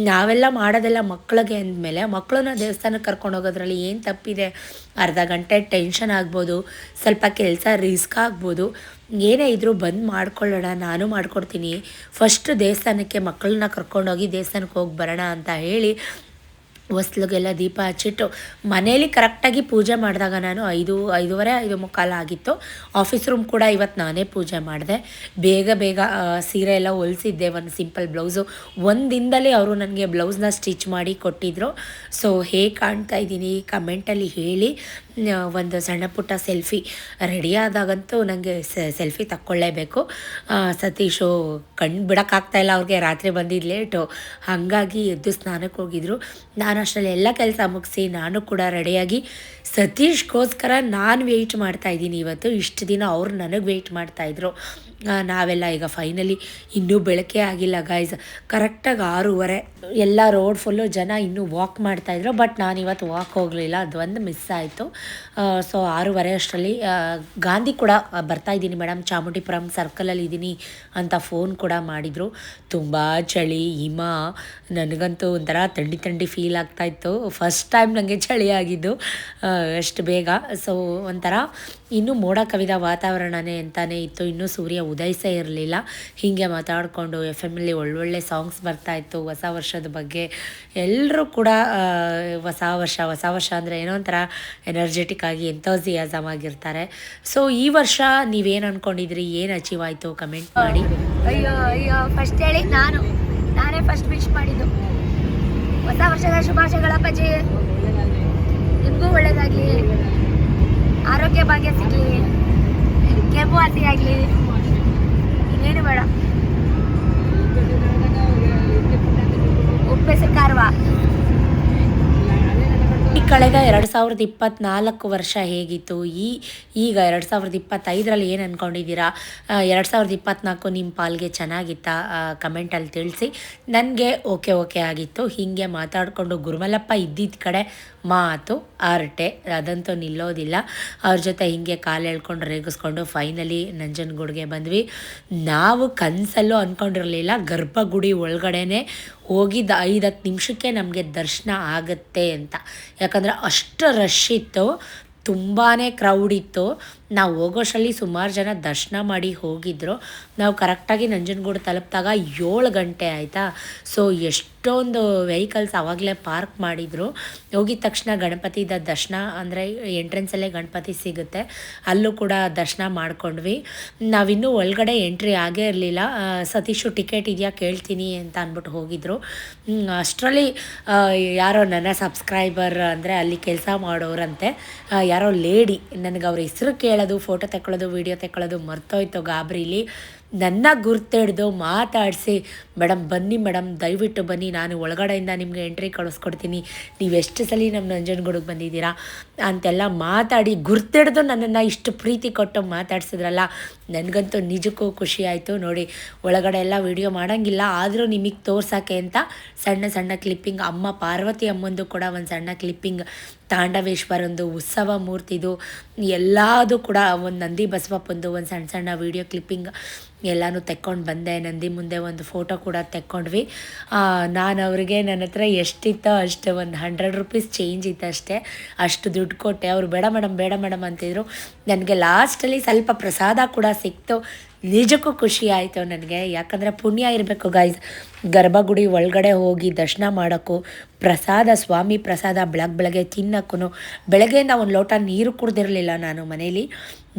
ನಾವೆಲ್ಲ ಮಾಡೋದೆಲ್ಲ ಮಕ್ಕಳಿಗೆ ಅಂದಮೇಲೆ ಮಕ್ಕಳನ್ನ ದೇವಸ್ಥಾನಕ್ಕೆ ಕರ್ಕೊಂಡು ಹೋಗೋದ್ರಲ್ಲಿ ಏನು ತಪ್ಪಿದೆ? ಅರ್ಧ ಗಂಟೆ ಟೆನ್ಷನ್ ಆಗ್ಬೋದು, ಸ್ವಲ್ಪ ಕೆಲಸ ರಿಸ್ಕ್ ಆಗ್ಬೋದು, ಏನೇ ಇದ್ದರೂ ಬಂದು ಮಾಡ್ಕೊಳ್ಳೋಣ, ನಾನು ಮಾಡ್ಕೊಡ್ತೀನಿ. ಫಸ್ಟ್ ದೇವಸ್ಥಾನಕ್ಕೆ ಮಕ್ಕಳನ್ನ ಕರ್ಕೊಂಡೋಗಿ ದೇವಸ್ಥಾನಕ್ಕೆ ಹೋಗಿ ಬರೋಣ ಅಂತ ಹೇಳಿ ಹೊಸ್ಲಿಗೆಲ್ಲ ದೀಪ ಹಚ್ಚಿಟ್ಟು ಮನೇಲಿ ಕರೆಕ್ಟಾಗಿ ಪೂಜೆ ಮಾಡಿದಾಗ ನಾನು 5:30 5:45 ಆಗಿತ್ತು. ಆಫೀಸ್ ರೂಮ್ ಕೂಡ ಇವತ್ತು ನಾನೇ ಪೂಜೆ ಮಾಡಿದೆ. ಬೇಗ ಸೀರೆ ಎಲ್ಲ ಹೊಲಿಸಿದ್ದೆ, ಒಂದು ಸಿಂಪಲ್ ಬ್ಲೌಸು. ಒಂದು ದಿನದಲ್ಲಿ ಅವರು ನನಗೆ ಬ್ಲೌಸ್ನ ಸ್ಟಿಚ್ ಮಾಡಿ ಕೊಟ್ಟಿದ್ದರು. ಸೊ ಹೇಗೆ ಕಾಣ್ತಾ ಇದ್ದೀನಿ ಕಮೆಂಟಲ್ಲಿ ಹೇಳಿ. ಒಂದು ಸಣ್ಣ ಪುಟ್ಟ ಸೆಲ್ಫಿ ರೆಡಿ ಆದಾಗಂತೂ ನನಗೆ ಸೆಲ್ಫಿ ತಕ್ಕೊಳ್ಳೇಬೇಕು. ಸತೀಶು ಕಣ್ಣು ಬಿಡೋಕ್ಕಾಗ್ತಾಯಿಲ್ಲ, ಅವ್ರಿಗೆ ರಾತ್ರಿ ಬಂದಿದ್ದು ಲೇಟು, ಹಾಗಾಗಿ ಎದ್ದು ಸ್ನಾನಕ್ಕೆ ಹೋಗಿದ್ರು. ನಾನು ಅಷ್ಟರಲ್ಲಿ ಎಲ್ಲ ಕೆಲಸ ಮುಗಿಸಿ ನಾನು ಕೂಡ ರೆಡಿಯಾಗಿ ಸತೀಶ್ಗೋಸ್ಕರ ನಾನು ವೆಯ್ಟ್ ಮಾಡ್ತಾಯಿದ್ದೀನಿ. ಇವತ್ತು ಇಷ್ಟು ದಿನ ಅವ್ರು ನನಗೆ ವೆಯ್ಟ್ ಮಾಡ್ತಾಯಿದ್ರು. ನಾವೆಲ್ಲ ಈಗ ಫೈನಲಿ ಇನ್ನೂ ಬೆಳಕೆ ಆಗಿಲ್ಲ ಗೈಸ್, ಕರೆಕ್ಟಾಗಿ 6:30 ಎಲ್ಲ ರೋಡ್ ಫುಲ್ಲು ಜನ ಇನ್ನೂ ವಾಕ್ ಮಾಡ್ತಾಯಿದ್ರು. ಬಟ್ ನಾನು ಇವತ್ತು ವಾಕ್ ಹೋಗಲಿಲ್ಲ, ಅದೊಂದು ಮಿಸ್ ಆಯಿತು. ಸೊ 6:30 ಅಷ್ಟರಲ್ಲಿ ಗಾಂಧಿ ಕೂಡ ಬರ್ತಾಯಿದ್ದೀನಿ ಮೇಡಮ್, ಚಾಮುಂಡಿಪುರಂ ಸರ್ಕಲಲ್ಲಿ ಇದ್ದೀನಿ ಅಂತ ಫೋನ್ ಕೂಡ ಮಾಡಿದರು. ತುಂಬ ಚಳಿ, ಹಿಮ, ನನಗಂತೂ ಒಂಥರ ಥಂಡಿ ಫೀಲ್ ಆಗ್ತಾಯಿತ್ತು. ಫಸ್ಟ್ ಟೈಮ್ ನನಗೆ ಚಳಿ ಆಗಿದ್ದು ಅಷ್ಟು ಬೇಗ. ಸೊ ಒಂಥರ ಇನ್ನೂ ಮೋಡ ಕವಿದ ವಾತಾವರಣನೇ ಅಂತಲೇ ಇತ್ತು, ಇನ್ನೂ ಸೂರ್ಯ ಉದಯಿಸೇ ಇರಲಿಲ್ಲ. ಹೀಗೆ ಮಾತಾಡಿಕೊಂಡು FM ಒಳ್ಳೊಳ್ಳೆ ಸಾಂಗ್ಸ್ ಬರ್ತಾಯಿತ್ತು ಹೊಸ ವರ್ಷದ ಬಗ್ಗೆ. ಎಲ್ಲರೂ ಕೂಡ ಹೊಸ ವರ್ಷ ಅಂದರೆ ಏನೋ ಒಂಥರ ಎನರ್ಜೆಟಿಕ್ ಆಗಿ ಎಂಥೋಸಿಯಾಸಮ್ ಆಗಿರ್ತಾರೆ. ಸೊ ಈ ವರ್ಷ ನೀವೇನು ಅಂದ್ಕೊಂಡಿದ್ರಿ, ಏನು ಅಚೀವ್ ಆಯಿತು ಕಮೆಂಟ್ ಮಾಡಿ. ಅಯ್ಯೋ ಫಸ್ಟ್ ಹೇಳಿ ನಾನೇ ಫಸ್ಟ್ ವಿಶ್ ಮಾಡಿದ್ದು. ಹೊಸ ವರ್ಷದ ಶುಭಾಶಯಗಳ ಅಪ್ಪಾಜಿ, ನಿಮಗೂ ಒಳ್ಳೇದಾಗಲಿ, ಆರೋಗ್ಯ ಭಾಗ್ಯ ಸಿಗಲಿ, ಕೆಂಪು ಹಸಿ ಆಗಲಿ, ಇನ್ನೇನು ಬೇಡ. ಉಪ್ಪೆಸರು ಖಾರವಾ. ಕಳೆದ 2024 ವರ್ಷ ಹೇಗಿತ್ತು, ಈಗ 2025ರಲ್ಲಿ ಏನು ಅಂದ್ಕೊಂಡಿದ್ದೀರಾ? 2024 ನಿಮ್ಮ ಪಾಲ್ಗೆ ಚೆನ್ನಾಗಿತ್ತಾ? ಕಮೆಂಟಲ್ಲಿ ತಿಳಿಸಿ. ನನಗೆ ಓಕೆ ಆಗಿತ್ತು. ಹೀಗೆ ಮಾತಾಡಿಕೊಂಡು ಗುರುಮಲಪ್ಪ ಇದ್ದಿದ್ದ ಕಡೆ ಮಾತು ಆರ್ಟೆ, ಅದಂತೂ ನಿಲ್ಲೋದಿಲ್ಲ. ಅವ್ರ ಜೊತೆ ಹೀಗೆ ಕಾಲು ಎಳ್ಕೊಂಡು ರೇಗಿಸ್ಕೊಂಡು ಫೈನಲಿ ನಂಜನಗೂಡಿಗೆ ಬಂದ್ವಿ. ನಾವು ಕನಸಲ್ಲೂ ಅಂದ್ಕೊಂಡಿರಲಿಲ್ಲ ಗರ್ಭಗುಡಿ ಒಳಗಡೆನೆ ಹೋಗಿದ್ದ 5-10 ನಿಮಿಷಕ್ಕೆ ನಮಗೆ ದರ್ಶನ ಆಗುತ್ತೆ ಅಂತ. ಯಾಕಂದರೆ ಅಷ್ಟು ರಶ್ ಇತ್ತು, ತುಂಬಾ ಕ್ರೌಡ್ ಇತ್ತು. ನಾವು ಹೋಗೋಷ್ಟರಲ್ಲಿ ಸುಮಾರು ಜನ ದರ್ಶನ ಮಾಡಿ ಹೋಗಿದ್ರು. ನಾವು ಕರೆಕ್ಟಾಗಿ ನಂಜನಗೂಡು ತಲುಪಿದಾಗ 7 ಗಂಟೆ ಆಯಿತಾ. ಸೊ ಎಷ್ಟೊಂದು ವೆಹಿಕಲ್ಸ್ ಆವಾಗಲೇ ಪಾರ್ಕ್ ಮಾಡಿದರು. ಹೋಗಿದ ತಕ್ಷಣ ಗಣಪತಿದ ದರ್ಶನ, ಅಂದರೆ ಎಂಟ್ರೆನ್ಸಲ್ಲೇ ಗಣಪತಿ ಸಿಗುತ್ತೆ, ಅಲ್ಲೂ ಕೂಡ ದರ್ಶನ ಮಾಡ್ಕೊಂಡ್ವಿ. ನಾವಿನ್ನೂ ಒಳಗಡೆ ಎಂಟ್ರಿ ಆಗೇ ಇರಲಿಲ್ಲ. ಸತೀಶು ಟಿಕೆಟ್ ಇದೆಯಾ ಕೇಳ್ತೀನಿ ಅಂತ ಅಂದ್ಬಿಟ್ಟು ಹೋಗಿದ್ರು. ಅಷ್ಟರಲ್ಲಿ ಯಾರೋ ನನ್ನ ಸಬ್ಸ್ಕ್ರೈಬರ್, ಅಂದರೆ ಅಲ್ಲಿ ಕೆಲಸ ಮಾಡೋರಂತೆ, ಯಾರೋ ಲೇಡಿ, ನನಗೆ ಅವ್ರ ಹೆಸರು ಕೇಳೋದು, ಫೋಟೋ ತಗೊಳ್ಳೋದು, ವೀಡಿಯೋ ತಗೊಳ್ಳೋದು ಮರ್ತೋಯ್ತು ಗಾಬರಿಲಿ. ನನ್ನ ಗುರ್ತಿಡ್ದು ಮಾತಾಡಿಸಿ ಮೇಡಮ್ ಬನ್ನಿ ಮೇಡಮ್ ದಯವಿಟ್ಟು ಬನ್ನಿ, ನಾನು ಒಳಗಡೆಯಿಂದ ನಿಮಗೆ ಎಂಟ್ರಿ ಕಳಿಸ್ಕೊಡ್ತೀನಿ, ನೀವು ಎಷ್ಟು ಸಲ ನಮ್ಮ ನಂಜನಗೂಡಿಗೆ ಬಂದಿದ್ದೀರಾ ಅಂತೆಲ್ಲ ಮಾತಾಡಿ ಗುರ್ತಿಡ್ದು ನನ್ನನ್ನು ಇಷ್ಟು ಪ್ರೀತಿ ಕೊಟ್ಟು ಮಾತಾಡ್ಸಿದ್ರಲ್ಲ, ನನಗಂತೂ ನಿಜಕ್ಕೂ ಖುಷಿ ಆಯಿತು. ನೋಡಿ ಒಳಗಡೆ ಎಲ್ಲ ವೀಡಿಯೋ ಮಾಡೋಂಗಿಲ್ಲ, ಆದರೂ ನಿಮಗೆ ತೋರ್ಸೋಕ್ಕೆ ಅಂತ ಸಣ್ಣ ಸಣ್ಣ ಕ್ಲಿಪ್ಪಿಂಗ್, ಅಮ್ಮ ಪಾರ್ವತಿ ಅಮ್ಮಂದು ಕೂಡ ಒಂದು ಸಣ್ಣ ಕ್ಲಿಪ್ಪಿಂಗ್, ತಾಂಡವೇಶ್ವರಂದು ಉತ್ಸವ ಮೂರ್ತಿದು ಎಲ್ಲದು ಕೂಡ ಒಂದು ನಂದಿ ಬಸವಪ್ಪಂದು ಒಂದು ಸಣ್ಣ ಸಣ್ಣ ವೀಡಿಯೋ ಕ್ಲಿಪ್ಪಿಂಗ್ ಎಲ್ಲನೂ ತೆಕ್ಕೊಂಡು ಬಂದೆ. ನಂದಿ ಮುಂದೆ ಒಂದು ಫೋಟೋ ಕೂಡ ತೆಕ್ಕೊಂಡ್ವಿ. ನಾನು ಅವ್ರಿಗೆ ನನ್ನ ಹತ್ರ ಎಷ್ಟಿತ್ತೋ ಅಷ್ಟು ಒಂದು 100 ರೂಪೀಸ್ ಚೇಂಜ್ ಇತ್ತು ಅಷ್ಟೇ, ಅಷ್ಟು ದುಡ್ಡು ಕೊಟ್ಟೆ. ಅವರು ಬೇಡ ಮೇಡಮ್ ಅಂತಿದ್ರು. ನನಗೆ ಲಾಸ್ಟಲ್ಲಿ ಸ್ವಲ್ಪ ಪ್ರಸಾದ ಕೂಡ ಸಿಕ್ತು. ನಿಜಕ್ಕೂ ಖುಷಿ ಆಯಿತು ನನಗೆ, ಯಾಕಂದರೆ ಪುಣ್ಯ ಇರಬೇಕು ಗೈಸ್. ಗರ್ಭಗುಡಿ ಒಳಗಡೆ ಹೋಗಿ ದರ್ಶನ ಮಾಡೋಕ್ಕೂ, ಪ್ರಸಾದ ಸ್ವಾಮಿ ಪ್ರಸಾದ ಬೆಳಗ್ಗೆ ತಿನ್ನೋಕ್ಕೂ, ಬೆಳಗ್ಗೆಯಿಂದ ಒಂದು ಲೋಟ ನೀರು ಕುಡ್ದಿರಲಿಲ್ಲ ನಾನು ಮನೇಲಿ.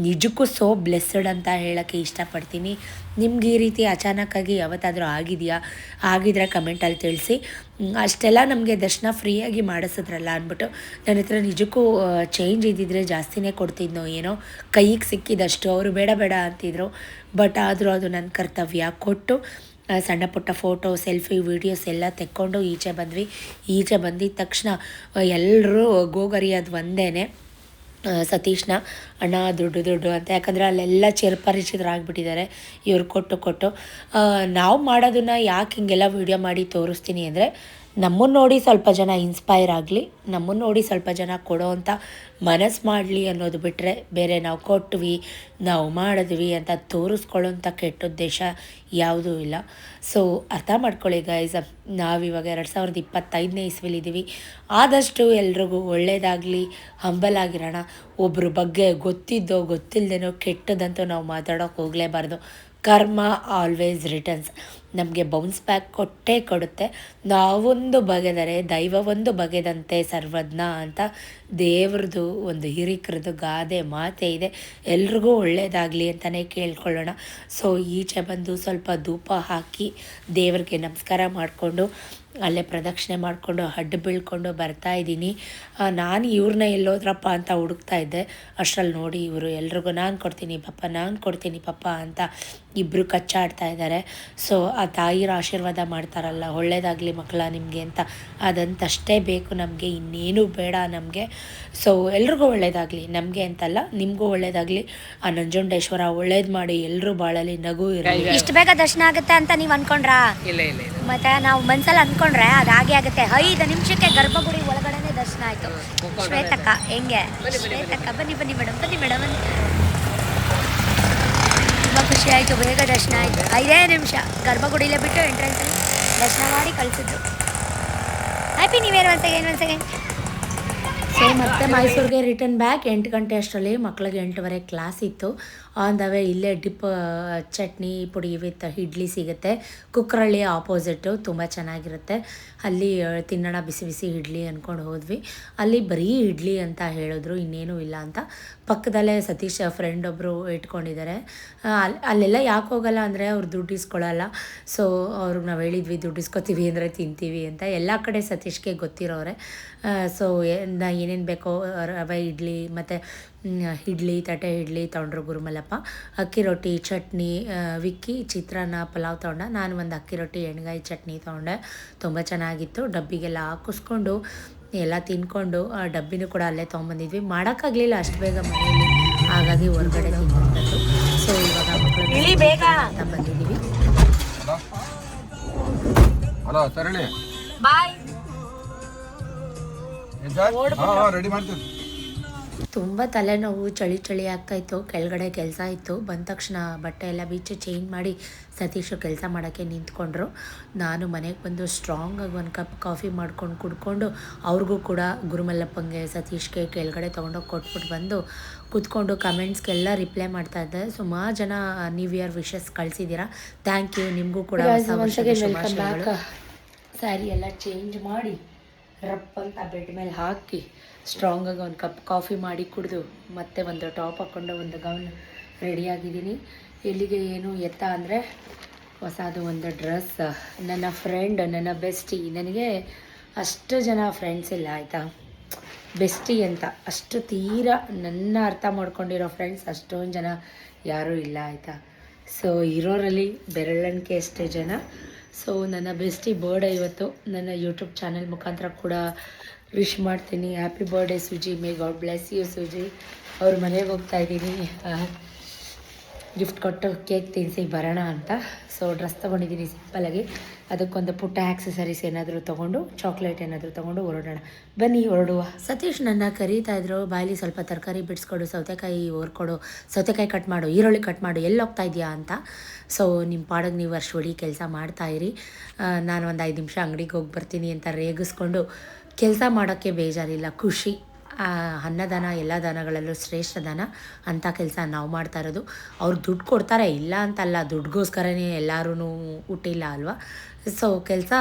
ನಿಜಕ್ಕೂ ಸೋ ಬ್ಲೆಸ್ಸಡ್ ಅಂತ ಹೇಳೋಕ್ಕೆ ಇಷ್ಟಪಡ್ತೀನಿ. ನಿಮ್ಗೆ ಈ ರೀತಿ ಅಚಾನಕ್ಕಾಗಿ ಯಾವತ್ತಾದರೂ ಆಗಿದೆಯಾ? ಆಗಿದ್ರೆ ಕಮೆಂಟಲ್ಲಿ ತಿಳಿಸಿ. ಅಷ್ಟೆಲ್ಲ ನಮಗೆ ದರ್ಶನ ಫ್ರೀಯಾಗಿ ಮಾಡಿಸಿದ್ರಲ್ಲ ಅಂದ್ಬಿಟ್ಟು ನನ್ನ ಹತ್ರ ನಿಜಕ್ಕೂ ಚೇಂಜ್ ಇದ್ದಿದ್ರೆ ಜಾಸ್ತಿನೇ ಕೊಡ್ತಿದ್ನೋ ಏನೋ, ಕೈಗೆ ಸಿಕ್ಕಿದಷ್ಟು. ಅವರು ಬೇಡ ಅಂತಿದ್ರು, ಬಟ್ ಆದರೂ ಅದು ನನ್ನ ಕರ್ತವ್ಯ. ಕೊಟ್ಟು ಸಣ್ಣ ಪುಟ್ಟ ಫೋಟೋ, ಸೆಲ್ಫಿ, ವೀಡಿಯೋಸ್ ಎಲ್ಲ ತೆಕ್ಕೊಂಡು ಈಚೆ ಬಂದ್ವಿ. ಈಚೆ ಬಂದಿದ್ದ ತಕ್ಷಣ ಎಲ್ಲರೂ ಗೋಗರಿಯೋದು ಒಂದೇ, ಸತೀಶ್ನ ಅಣ್ಣ ದುಡ್ಡು ಅಂತ. ಯಾಕಂದರೆ ಅಲ್ಲೆಲ್ಲ ಚಿರಪರಿಚಿತರಾಗ್ಬಿಟ್ಟಿದ್ದಾರೆ ಇವ್ರು ಕೊಟ್ಟು. ನಾವು ಮಾಡೋದನ್ನು ಯಾಕೆ ಹಿಂಗೆಲ್ಲ ವೀಡಿಯೋ ಮಾಡಿ ತೋರಿಸ್ತೀನಿ ಅಂದರೆ, ನಮ್ಮನ್ನು ನೋಡಿ ಸ್ವಲ್ಪ ಜನ ಇನ್ಸ್ಪೈರ್ ಆಗಲಿ, ನಮ್ಮನ್ನು ನೋಡಿ ಸ್ವಲ್ಪ ಜನ ಕೊಡೋವಂಥ ಮನಸ್ಸು ಮಾಡಲಿ ಅನ್ನೋದು ಬಿಟ್ಟರೆ ಬೇರೆ ನಾವು ಕೊಟ್ವಿ, ನಾವು ಮಾಡಿದ್ವಿ ಅಂತ ತೋರಿಸ್ಕೊಳ್ಳೋಂಥ ಕೆಟ್ಟ ಉದ್ದೇಶ ಯಾವುದೂ ಇಲ್ಲ. ಸೊ ಅರ್ಥ ಮಾಡ್ಕೊಳ್ಳಿ ಗೈಸ್, ನಾವಿವಾಗ 2025ನೇ ಇಸ್ವಿಲಿದ್ದೀವಿ. ಆದಷ್ಟು ಎಲ್ರಿಗೂ ಒಳ್ಳೆಯದಾಗಲಿ, ಹಂಬಲ್ ಆಗಿರೋಣ. ಒಬ್ಬರ ಬಗ್ಗೆ ಗೊತ್ತಿದ್ದೋ ಗೊತ್ತಿಲ್ಲದೇನೋ ಕೆಟ್ಟದಂತೂ ನಾವು ಮಾತಾಡೋಕೆ ಹೋಗಲೇಬಾರ್ದು. ಕರ್ಮ ಆಲ್ವೇಸ್ ರಿಟರ್ನ್ಸ್, ನಮಗೆ ಬೌನ್ಸ್ ಬ್ಯಾಕ್ ಕೊಟ್ಟೇ ಕೊಡುತ್ತೆ. ನಾವೊಂದು ಬಗೆದರೆ ದೈವವೊಂದು ಬಗೆದಂತೆ ಸರ್ವಜ್ಞ ಅಂತ ದೇವ್ರದ್ದು ಒಂದು ಹಿರಿಕರದ್ದು ಗಾದೆ ಮಾತೆ ಇದೆ. ಎಲ್ರಿಗೂ ಒಳ್ಳೆಯದಾಗಲಿ ಅಂತಲೇ ಕೇಳ್ಕೊಳ್ಳೋಣ. ಸೊ ಈಚೆ ಬಂದು ಸ್ವಲ್ಪ ಧೂಪ ಹಾಕಿ ದೇವ್ರಿಗೆ ನಮಸ್ಕಾರ ಮಾಡಿಕೊಂಡು ಅಲ್ಲೇ ಪ್ರದಕ್ಷಿಣೆ ಮಾಡಿಕೊಂಡು ಅಡ್ಡ ಬೀಳ್ಕೊಂಡು ಬರ್ತಾಯಿದ್ದೀನಿ. ನಾನು ಇವ್ರನ್ನ ಎಲ್ಲೋದ್ರಪ್ಪ ಅಂತ ಹುಡುಕ್ತಾ ಇದ್ದೆ. ಅಷ್ಟರಲ್ಲಿ ನೋಡಿ ಇವರು ಎಲ್ರಿಗೂ ನಾನು ಕೊಡ್ತೀನಿ ಪಪ್ಪ ಅಂತ ಇಬ್ಬರು ಕಚ್ಚಾಡ್ತಾ ಇದ್ದಾರೆ. ಸೊ ಆ ತಾಯಿರ ಆಶೀರ್ವಾದ ಮಾಡ್ತಾರಲ್ಲ, ಒಳ್ಳೇದಾಗಲಿ ಮಕ್ಕಳ ನಿಮಗೆ ಅಂತ, ಅದಂತಷ್ಟೇ ಬೇಕು ನಮಗೆ, ಇನ್ನೇನು ಬೇಡ ನಮಗೆ. ಸೊ ಎಲ್ರಿಗೂ ಒಳ್ಳೇದಾಗಲಿ, ನಮಗೆ ಅಂತಲ್ಲ ನಿಮಗೂ ಒಳ್ಳೇದಾಗಲಿ. ಆ ನಂಜುಂಡೇಶ್ವರ ಒಳ್ಳೇದು ಮಾಡಿ ಎಲ್ಲರೂ ಬಾಳಲಿ, ನಗು ಇರಲಿ. ಇಷ್ಟು ಬೇಗ ದರ್ಶನ ಆಗುತ್ತೆ ಅಂತ ನೀವು ಅನ್ಕೊಂಡ್ರಾ? ಇಲ್ಲ. ಮತ್ತೆ ನಾವು ಮನ್ಸಲ್ಲಿ ಅನ್ಕೊಂಡ್ರೆ ಅದು ಹಾಗೆ ಆಗುತ್ತೆ. 5 ನಿಮಿಷಕ್ಕೆ ಗರ್ಭಗುಡಿ ಒಳಗಡೆನೆ ದರ್ಶನ ಆಯ್ತು. ಶ್ವೇತಕ್ಕ ಹೆಂಗೆ? ಶ್ವೇತಕ್ಕ ಬನ್ನಿ ಮೇಡಮ್ ತುಂಬ ಖುಷಿ ಆಯಿತು. ಬೇಗ ದರ್ಶನ ಆಯಿತು. 5 ನಿಮಿಷ ಗರ್ಭಗುಡಿಲೇ ಬಿಟ್ಟು ಎಂಟ್ರೆನ್ಸಲ್ಲಿ ದರ್ಶನ ಮಾಡಿ ಕಳಿಸಿದ್ರು. Happy new year once again. So ಮತ್ತೆ ಮೈಸೂರಿಗೆ ರಿಟರ್ನ್ ಬ್ಯಾಕ್. 8 ಗಂಟೆ ಅಷ್ಟರಲ್ಲಿ ಮಕ್ಕಳಿಗೆ 8:15 ಕ್ಲಾಸ್ ಇತ್ತು. ಆನ್ ದ ವೇ ಇಲ್ಲೇ ಡಿಪ್ ಚಟ್ನಿ ಪುಡಿ ವಿತ್ ಇಡ್ಲಿ ಸಿಗುತ್ತೆ, ಕುಕ್ರಳ್ಳಿ ಆಪೋಸಿಟ್ಟು, ತುಂಬ ಚೆನ್ನಾಗಿರುತ್ತೆ. ಅಲ್ಲಿ ತಿನ್ನೋಣ ಬಿಸಿ ಇಡ್ಲಿ ಅಂದ್ಕೊಂಡು ಹೋದ್ವಿ. ಅಲ್ಲಿ ಬರೀ ಇಡ್ಲಿ ಅಂತ ಹೇಳಿದ್ರು, ಇನ್ನೇನೂ ಇಲ್ಲ ಅಂತ. ಪಕ್ಕದಲ್ಲೇ ಸತೀಶ್ ಫ್ರೆಂಡ್ ಒಬ್ಬರು ಇಟ್ಕೊಂಡಿದ್ದಾರೆ. ಅಲ್ಲೆಲ್ಲ ಯಾಕೆ ಹೋಗಲ್ಲ ಅಂದರೆ ಅವ್ರು ದುಡ್ಡು ಇಸ್ಕೊಳ್ಳಲ್ಲ. ಸೊ ಅವ್ರಿಗೆ ನಾವು ಹೇಳಿದ್ವಿ ದುಡ್ಡು ಇಸ್ಕೊತೀವಿ ಅಂದರೆ ತಿಂತೀವಿ ಅಂತ. ಎಲ್ಲ ಕಡೆ ಸತೀಶ್ಗೆ ಗೊತ್ತಿರೋರೆ. ಸೊ ಏನೇನು ಬೇಕೋ ರವೆ ಇಡ್ಲಿ ಮತ್ತು ತಟ್ಟೆ ಇಡ್ಲಿ ತೊಗೊಂಡ್ರು ಗುರುಮಲ್ಲಪ್ಪ. ಅಕ್ಕಿ ರೊಟ್ಟಿ, ಚಟ್ನಿ, ವಿಕ್ಕಿ ಚಿತ್ರಾನ್ನ, ಪಲಾವ್ ತೊಗೊಂಡ. ನಾನು ಒಂದು ಅಕ್ಕಿ ರೊಟ್ಟಿ ಎಣ್ಗಾಯಿ ಚಟ್ನಿ ತೊಗೊಂಡೆ. ತುಂಬ ಚೆನ್ನಾಗಿತ್ತು. ಡಬ್ಬಿಗೆಲ್ಲ ಹಾಕಿಸ್ಕೊಂಡು ಎಲ್ಲ ತಿನ್ಕೊಂಡು ಆ ಡಬ್ಬಿನೂ ಕೂಡ ಅಲ್ಲೇ ತೊಗೊಂಬಂದಿದ್ವಿ. ಮಾಡೋಕ್ಕಾಗಲಿಲ್ಲ ಅಷ್ಟು ಬೇಗ ಮನೆಯಲ್ಲಿ, ಹಾಗಾಗಿ ಹೊರಗಡೆ ತಿಂದಿದ್ದು. ಸೊ ಇವಾಗ ಮಕ್ಕಳು ಬೇಗ ಅಂತ ಬಂದಿದ್ದೀವಿ. ತುಂಬ ತಲೆನೋವು, ಚಳಿ ಆಗ್ತಾಯಿತ್ತು. ಕೆಳಗಡೆ ಕೆಲಸ ಇತ್ತು. ಬಂದ ತಕ್ಷಣ ಬಟ್ಟೆ ಎಲ್ಲ ಬಿಚ್ಚಿ ಚೇಂಜ್ ಮಾಡಿ ಸತೀಶು ಕೆಲಸ ಮಾಡೋಕ್ಕೆ ನಿಂತ್ಕೊಂಡ್ರು. ನಾನು ಮನೆಗೆ ಬಂದು ಸ್ಟ್ರಾಂಗಾಗಿ 1 ಕಪ್ ಕಾಫಿ ಮಾಡ್ಕೊಂಡು ಕುಡ್ಕೊಂಡು ಅವ್ರಿಗೂ ಕೂಡ ಗುರುಮಲ್ಲಪ್ಪಂಗೆ ಸತೀಶ್ಗೆ ಕೆಳಗಡೆ ತೊಗೊಂಡೋಗಿ ಕೊಟ್ಬಿಟ್ಟು ಬಂದು ಕೂತ್ಕೊಂಡು ಕಮೆಂಟ್ಸ್ಗೆಲ್ಲ ರಿಪ್ಲೈ ಮಾಡ್ತಾಯಿದ್ದೆ. ಸುಮಾರು ಜನ ನ್ಯೂ ಇಯರ್ ವಿಶಸ್ ಕಳಿಸಿದ್ದೀರಾ, ಥ್ಯಾಂಕ್ ಯು. ನಿಮಗೂ ಕೂಡ ಸ್ಯಾರಿ ಎಲ್ಲ ಚೇಂಜ್ ಮಾಡಿ ರಪ್ ಅಂತ ಬೆಡ್ ಮೇಲೆ ಹಾಕಿ ಸ್ಟ್ರಾಂಗಾಗಿ 1 ಕಪ್ ಕಾಫಿ ಮಾಡಿ ಕುಡಿದು ಮತ್ತೆ ಒಂದು ಟಾಪ್ ಹಾಕ್ಕೊಂಡು ಒಂದು ಗೌನ್ ರೆಡಿಯಾಗಿದ್ದೀನಿ. ಎಲ್ಲಿಗೆ ಏನು ಎತ್ತ ಅಂದರೆ ಹೊಸದು ಒಂದು ಡ್ರೆಸ್. ನನ್ನ ಫ್ರೆಂಡ್, ನನ್ನ ಬೆಸ್ಟಿ, ನನಗೆ ಅಷ್ಟು ಜನ ಫ್ರೆಂಡ್ಸ್ ಇಲ್ಲ ಆಯಿತಾ, ಬೆಸ್ಟಿ ಅಂತ ಅಷ್ಟು ತೀರಾ ನನ್ನ ಅರ್ಥ ಮಾಡ್ಕೊಂಡಿರೋ ಫ್ರೆಂಡ್ಸ್ ಅಷ್ಟೊಂದು ಜನ ಯಾರೂ ಇಲ್ಲ ಆಯಿತಾ. ಸೊ ಇರೋರಲ್ಲಿ ಬೆರಳಣಿಕೆ ಅಷ್ಟೇ ಜನ. ಸೊ ನನ್ನ ಬೆಸ್ಟಿ ಬರ್ಡೇ ಇವತ್ತು ನನ್ನ ಯೂಟ್ಯೂಬ್ ಚಾನೆಲ್ ಮುಖಾಂತರ ಕೂಡ ವಿಶ್ ಮಾಡ್ತೀನಿ. Happy birthday Suji, may God bless you Suji. ಅವ್ರ ಮನೆಗೆ ಹೋಗ್ತಾ ಇದ್ದೀನಿ, ಗಿಫ್ಟ್ ಕೊಟ್ಟು ಕೇಕ್ ತಿನ್ನಿಸಿ ಬರೋಣ ಅಂತ. ಸೊ ಡ್ರೆಸ್ ತೊಗೊಂಡಿದ್ದೀನಿ ಸಿಂಪಲಾಗಿ, ಅದಕ್ಕೊಂದು ಪುಟ್ಟ ಆಕ್ಸೆಸರೀಸ್ ಏನಾದರೂ ತೊಗೊಂಡು, ಚಾಕ್ಲೇಟ್ ಏನಾದರೂ ತೊಗೊಂಡು ಹೊರಡೋಣ. ಬನ್ನಿ ಹೊರಡುವ. ಸತೀಶ್ ನನ್ನ ಕರೀತಾ ಇದ್ರು, ಬಾಯಲ್ಲಿ ಸ್ವಲ್ಪ ತರಕಾರಿ ಬಿಡಿಸ್ಕೊಡು, ಸೌತೆಕಾಯಿ ಹೊರ್ಕೊಡು, ಸೌತೆಕಾಯಿ ಕಟ್ ಮಾಡು, ಈರುಳ್ಳಿ ಕಟ್ ಮಾಡು, ಎಲ್ಲಿ ಹೋಗ್ತಾ ಇದೆಯಾ ಅಂತ. ಸೊ ನಿಮ್ಮ ಪಾಡಿಗೆ ನೀವು ಅಷ್ಟೊಡಿ ಕೆಲಸ ಮಾಡ್ತಾಯಿರಿ, ನಾನು ಒಂದು 5 ನಿಮಿಷ ಅಂಗಡಿಗೆ ಹೋಗಿ ಬರ್ತೀನಿ ಅಂತ ರೇಗಿಸ್ಕೊಂಡು. ಕೆಲಸ ಮಾಡೋಕ್ಕೆ ಬೇಜಾರಿಲ್ಲ, ಖುಷಿ. ಅನ್ನದಾನ ಎಲ್ಲ ದಾನಗಳಲ್ಲೂ ಶ್ರೇಷ್ಠ ದಾನ ಅಂಥ ಕೆಲಸ ನಾವು ಮಾಡ್ತಾ ಇರೋದು. ಅವ್ರು ದುಡ್ಡು ಕೊಡ್ತಾರೆ, ಇಲ್ಲ ಅಂತಲ್ಲ, ದುಡ್ಡುಗೋಸ್ಕರನೇ ಎಲ್ಲರೂ ಹುಟ್ಟಿಲ್ಲ ಅಲ್ವಾ. ಸೊ ಕೆಲಸ,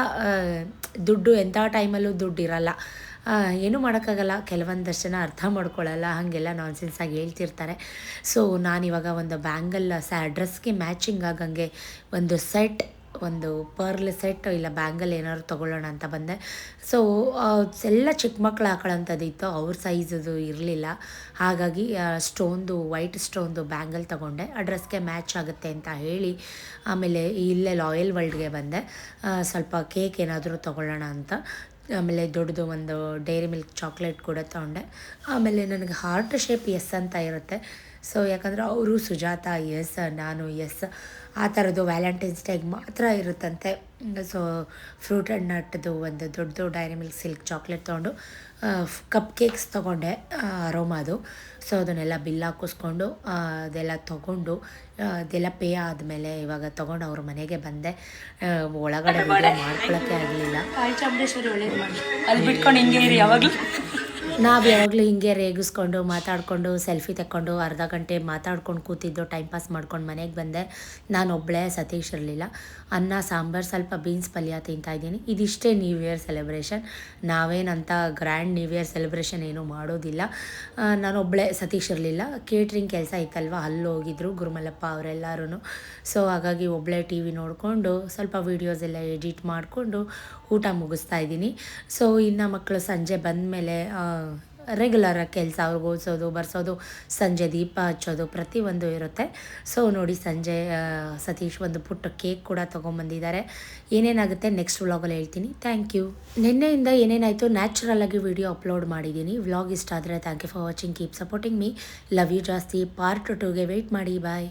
ದುಡ್ಡು ಎಂಥ ಟೈಮಲ್ಲೂ ದುಡ್ಡು ಇರಲ್ಲ, ಏನೂ ಮಾಡೋಕ್ಕಾಗಲ್ಲ. ಕೆಲವೊಂದಷ್ಟು ಜನ ಅರ್ಥ ಮಾಡ್ಕೊಳ್ಳಲ್ಲ, ಹಾಗೆಲ್ಲ ನಾನ್ಸೆನ್ಸಾಗಿ ಹೇಳ್ತಿರ್ತಾರೆ. ಸೊ ನಾನಿವಾಗ ಒಂದು ಬ್ಯಾಂಗಲ್ ಡ್ರೆಸ್ಗೆ ಮ್ಯಾಚಿಂಗ್ ಆಗಂಗೆ ಒಂದು ಸೆಟ್, ಒಂದು ಪರ್ಲ್ ಸೆಟ್ ಇಲ್ಲ ಬ್ಯಾಂಗಲ್ ಏನಾದ್ರು ತೊಗೊಳ್ಳೋಣ ಅಂತ ಬಂದೆ. ಸೊ ಎಲ್ಲ ಚಿಕ್ಕ ಮಕ್ಳು ಹಾಕೊಳ್ಳೋಂಥದ್ದು ಇತ್ತು, ಅವ್ರ ಸೈಜದು ಇರಲಿಲ್ಲ. ಹಾಗಾಗಿ ಸ್ಟೋನ್ದು, ವೈಟ್ ಸ್ಟೋನ್ದು ಬ್ಯಾಂಗಲ್ ತೊಗೊಂಡೆ, ಆ ಡ್ರೆಸ್ಗೆ ಮ್ಯಾಚ್ ಆಗುತ್ತೆ ಅಂತ ಹೇಳಿ. ಆಮೇಲೆ ಇಲ್ಲೇ ಲಾಯಲ್ ವರ್ಲ್ಡ್ಗೆ ಬಂದೆ, ಸ್ವಲ್ಪ ಕೇಕ್ ಏನಾದರೂ ತೊಗೊಳ್ಳೋಣ ಅಂತ. ಆಮೇಲೆ ದೊಡ್ಡದು ಒಂದು ಡೈರಿ ಮಿಲ್ಕ್ ಚಾಕ್ಲೇಟ್ ಕೂಡ ತೊಗೊಂಡೆ. ಆಮೇಲೆ ನನಗೆ ಹಾರ್ಟ್ ಶೇಪ್ ಎಸ್ ಅಂತ ಇರುತ್ತೆ. ಸೊ ಯಾಕಂದರೆ ಅವರು ಸುಜಾತ ಎಸ್, ನಾನು ಎಸ್, ಆ ಥರದ್ದು ವ್ಯಾಲೆಂಟೈನ್ಸ್ ಡೇಗೆ ಮಾತ್ರ ಇರುತ್ತಂತೆ. ಸೊ ಫ್ರೂಟ್ ಆ್ಯಂಡ್ ನಟ್ದು ಒಂದು ದೊಡ್ಡದು ಡೈರಿ ಮಿಲ್ಕ್ ಸಿಲ್ಕ್ ಚಾಕ್ಲೇಟ್ ತೊಗೊಂಡು, ಕಪ್ ಕೇಕ್ಸ್ ತೊಗೊಂಡೆ ಅರೋಮಾದು. ಸೊ ಅದನ್ನೆಲ್ಲ ಬಿಲ್ ಹಾಕಿಸ್ಕೊಂಡು ಅದೆಲ್ಲ ತೊಗೊಂಡು, ಅದೆಲ್ಲ ಪೇ ಆದಮೇಲೆ ಇವಾಗ ತೊಗೊಂಡು ಅವ್ರ ಮನೆಗೆ ಬಂದೆ. ಒಳಗಡೆ ಮಾಡ್ಕೊಳ್ಳೋಕ್ಕೆ ಆಗಲಿಲ್ಲ. ಚಾಮುಂಡೇಶ್ವರಿ ಒಳ್ಳೇದು ಮಾಡಿ, ಅಲ್ಲಿ ಬಿಟ್ಕೊಂಡು ಹಿಂಗೆ ಇರಿ ಯಾವಾಗಲೂ. ನಾವು ಯಾವಾಗಲೂ ಹಿಂಗೆ ರೇಗಿಸ್ಕೊಂಡು ಮಾತಾಡಿಕೊಂಡು ಸೆಲ್ಫಿ ತೆಕ್ಕೊಂಡು ಅರ್ಧ ಗಂಟೆ ಮಾತಾಡ್ಕೊಂಡು ಕೂತಿದ್ದು, ಟೈಮ್ ಪಾಸ್ ಮಾಡ್ಕೊಂಡು ಮನೆಗೆ ಬಂದೆ. ನಾನೊಬ್ಬಳೇ, ಸತೀಶ್ ಇರಲಿಲ್ಲ. ಅನ್ನ ಸಾಂಬಾರು, ಸ್ವಲ್ಪ ಬೀನ್ಸ್ ಪಲ್ಯ ತಿಂತಾಯಿದ್ದೀನಿ. ಇದಿಷ್ಟೇ ನ್ಯೂ ಇಯರ್ ಸೆಲೆಬ್ರೇಷನ್. ನಾವೇನಂತ ಗ್ರ್ಯಾಂಡ್ ನ್ಯೂ ಇಯರ್ ಸೆಲೆಬ್ರೇಷನ್ ಏನೂ ಮಾಡೋದಿಲ್ಲ. ನಾನೊಬ್ಬಳೇ, ಸತೀಶ್ ಇರಲಿಲ್ಲ. ಕೇಟ್ರಿಂಗ್ ಕೆಲಸ ಇತ್ತಲ್ವ, ಅಲ್ಲಿ ಹೋಗಿದ್ರು ಗುರುಮಲ್ಲಪ್ಪ ಅವರೆಲ್ಲರೂ. ಸೊ ಹಾಗಾಗಿ ಒಬ್ಬಳೇ ಟಿ ವಿ ನೋಡಿಕೊಂಡು ಸ್ವಲ್ಪ ವೀಡಿಯೋಸ್ ಎಲ್ಲ ಎಡಿಟ್ ಮಾಡಿಕೊಂಡು ಊಟ ಮುಗಿಸ್ತಾ ಇದ್ದೀನಿ. ಸೊ ಇನ್ನು ಮಕ್ಕಳು ಸಂಜೆ ಬಂದಮೇಲೆ ರೆಗ್ಯುಲರ್ ಕೆಲಸ, ಅವ್ರಿಗೆ ಓದಿಸೋದು, ಬರ್ಸೋದು, ಸಂಜೆ ದೀಪ ಹಚ್ಚೋದು ಪ್ರತಿಯೊಂದು ಇರುತ್ತೆ. ಸೊ ನೋಡಿ, ಸಂಜೆ ಸತೀಶ್ ಒಂದು ಪುಟ್ಟ ಕೇಕ್ ಕೂಡ ತೊಗೊಂಬಂದಿದ್ದಾರೆ. ಏನೇನಾಗುತ್ತೆ ನೆಕ್ಸ್ಟ್ ವ್ಲಾಗಲ್ಲಿ ಹೇಳ್ತೀನಿ. Thank you. ನಿನ್ನೆಯಿಂದ ಏನೇನಾಯಿತು ನ್ಯಾಚುರಲಾಗಿ ವಿಡಿಯೋ ಅಪ್ಲೋಡ್ ಮಾಡಿದ್ದೀನಿ. ವ್ಲಾಗ್ ಇಷ್ಟ ಆದರೆ thank you for watching, keep supporting me, love you ಜಾಸ್ತಿ. ಪಾರ್ಟ್ 2ಗೆ ವೆಯ್ಟ್ ಮಾಡಿ. ಬಾಯ್.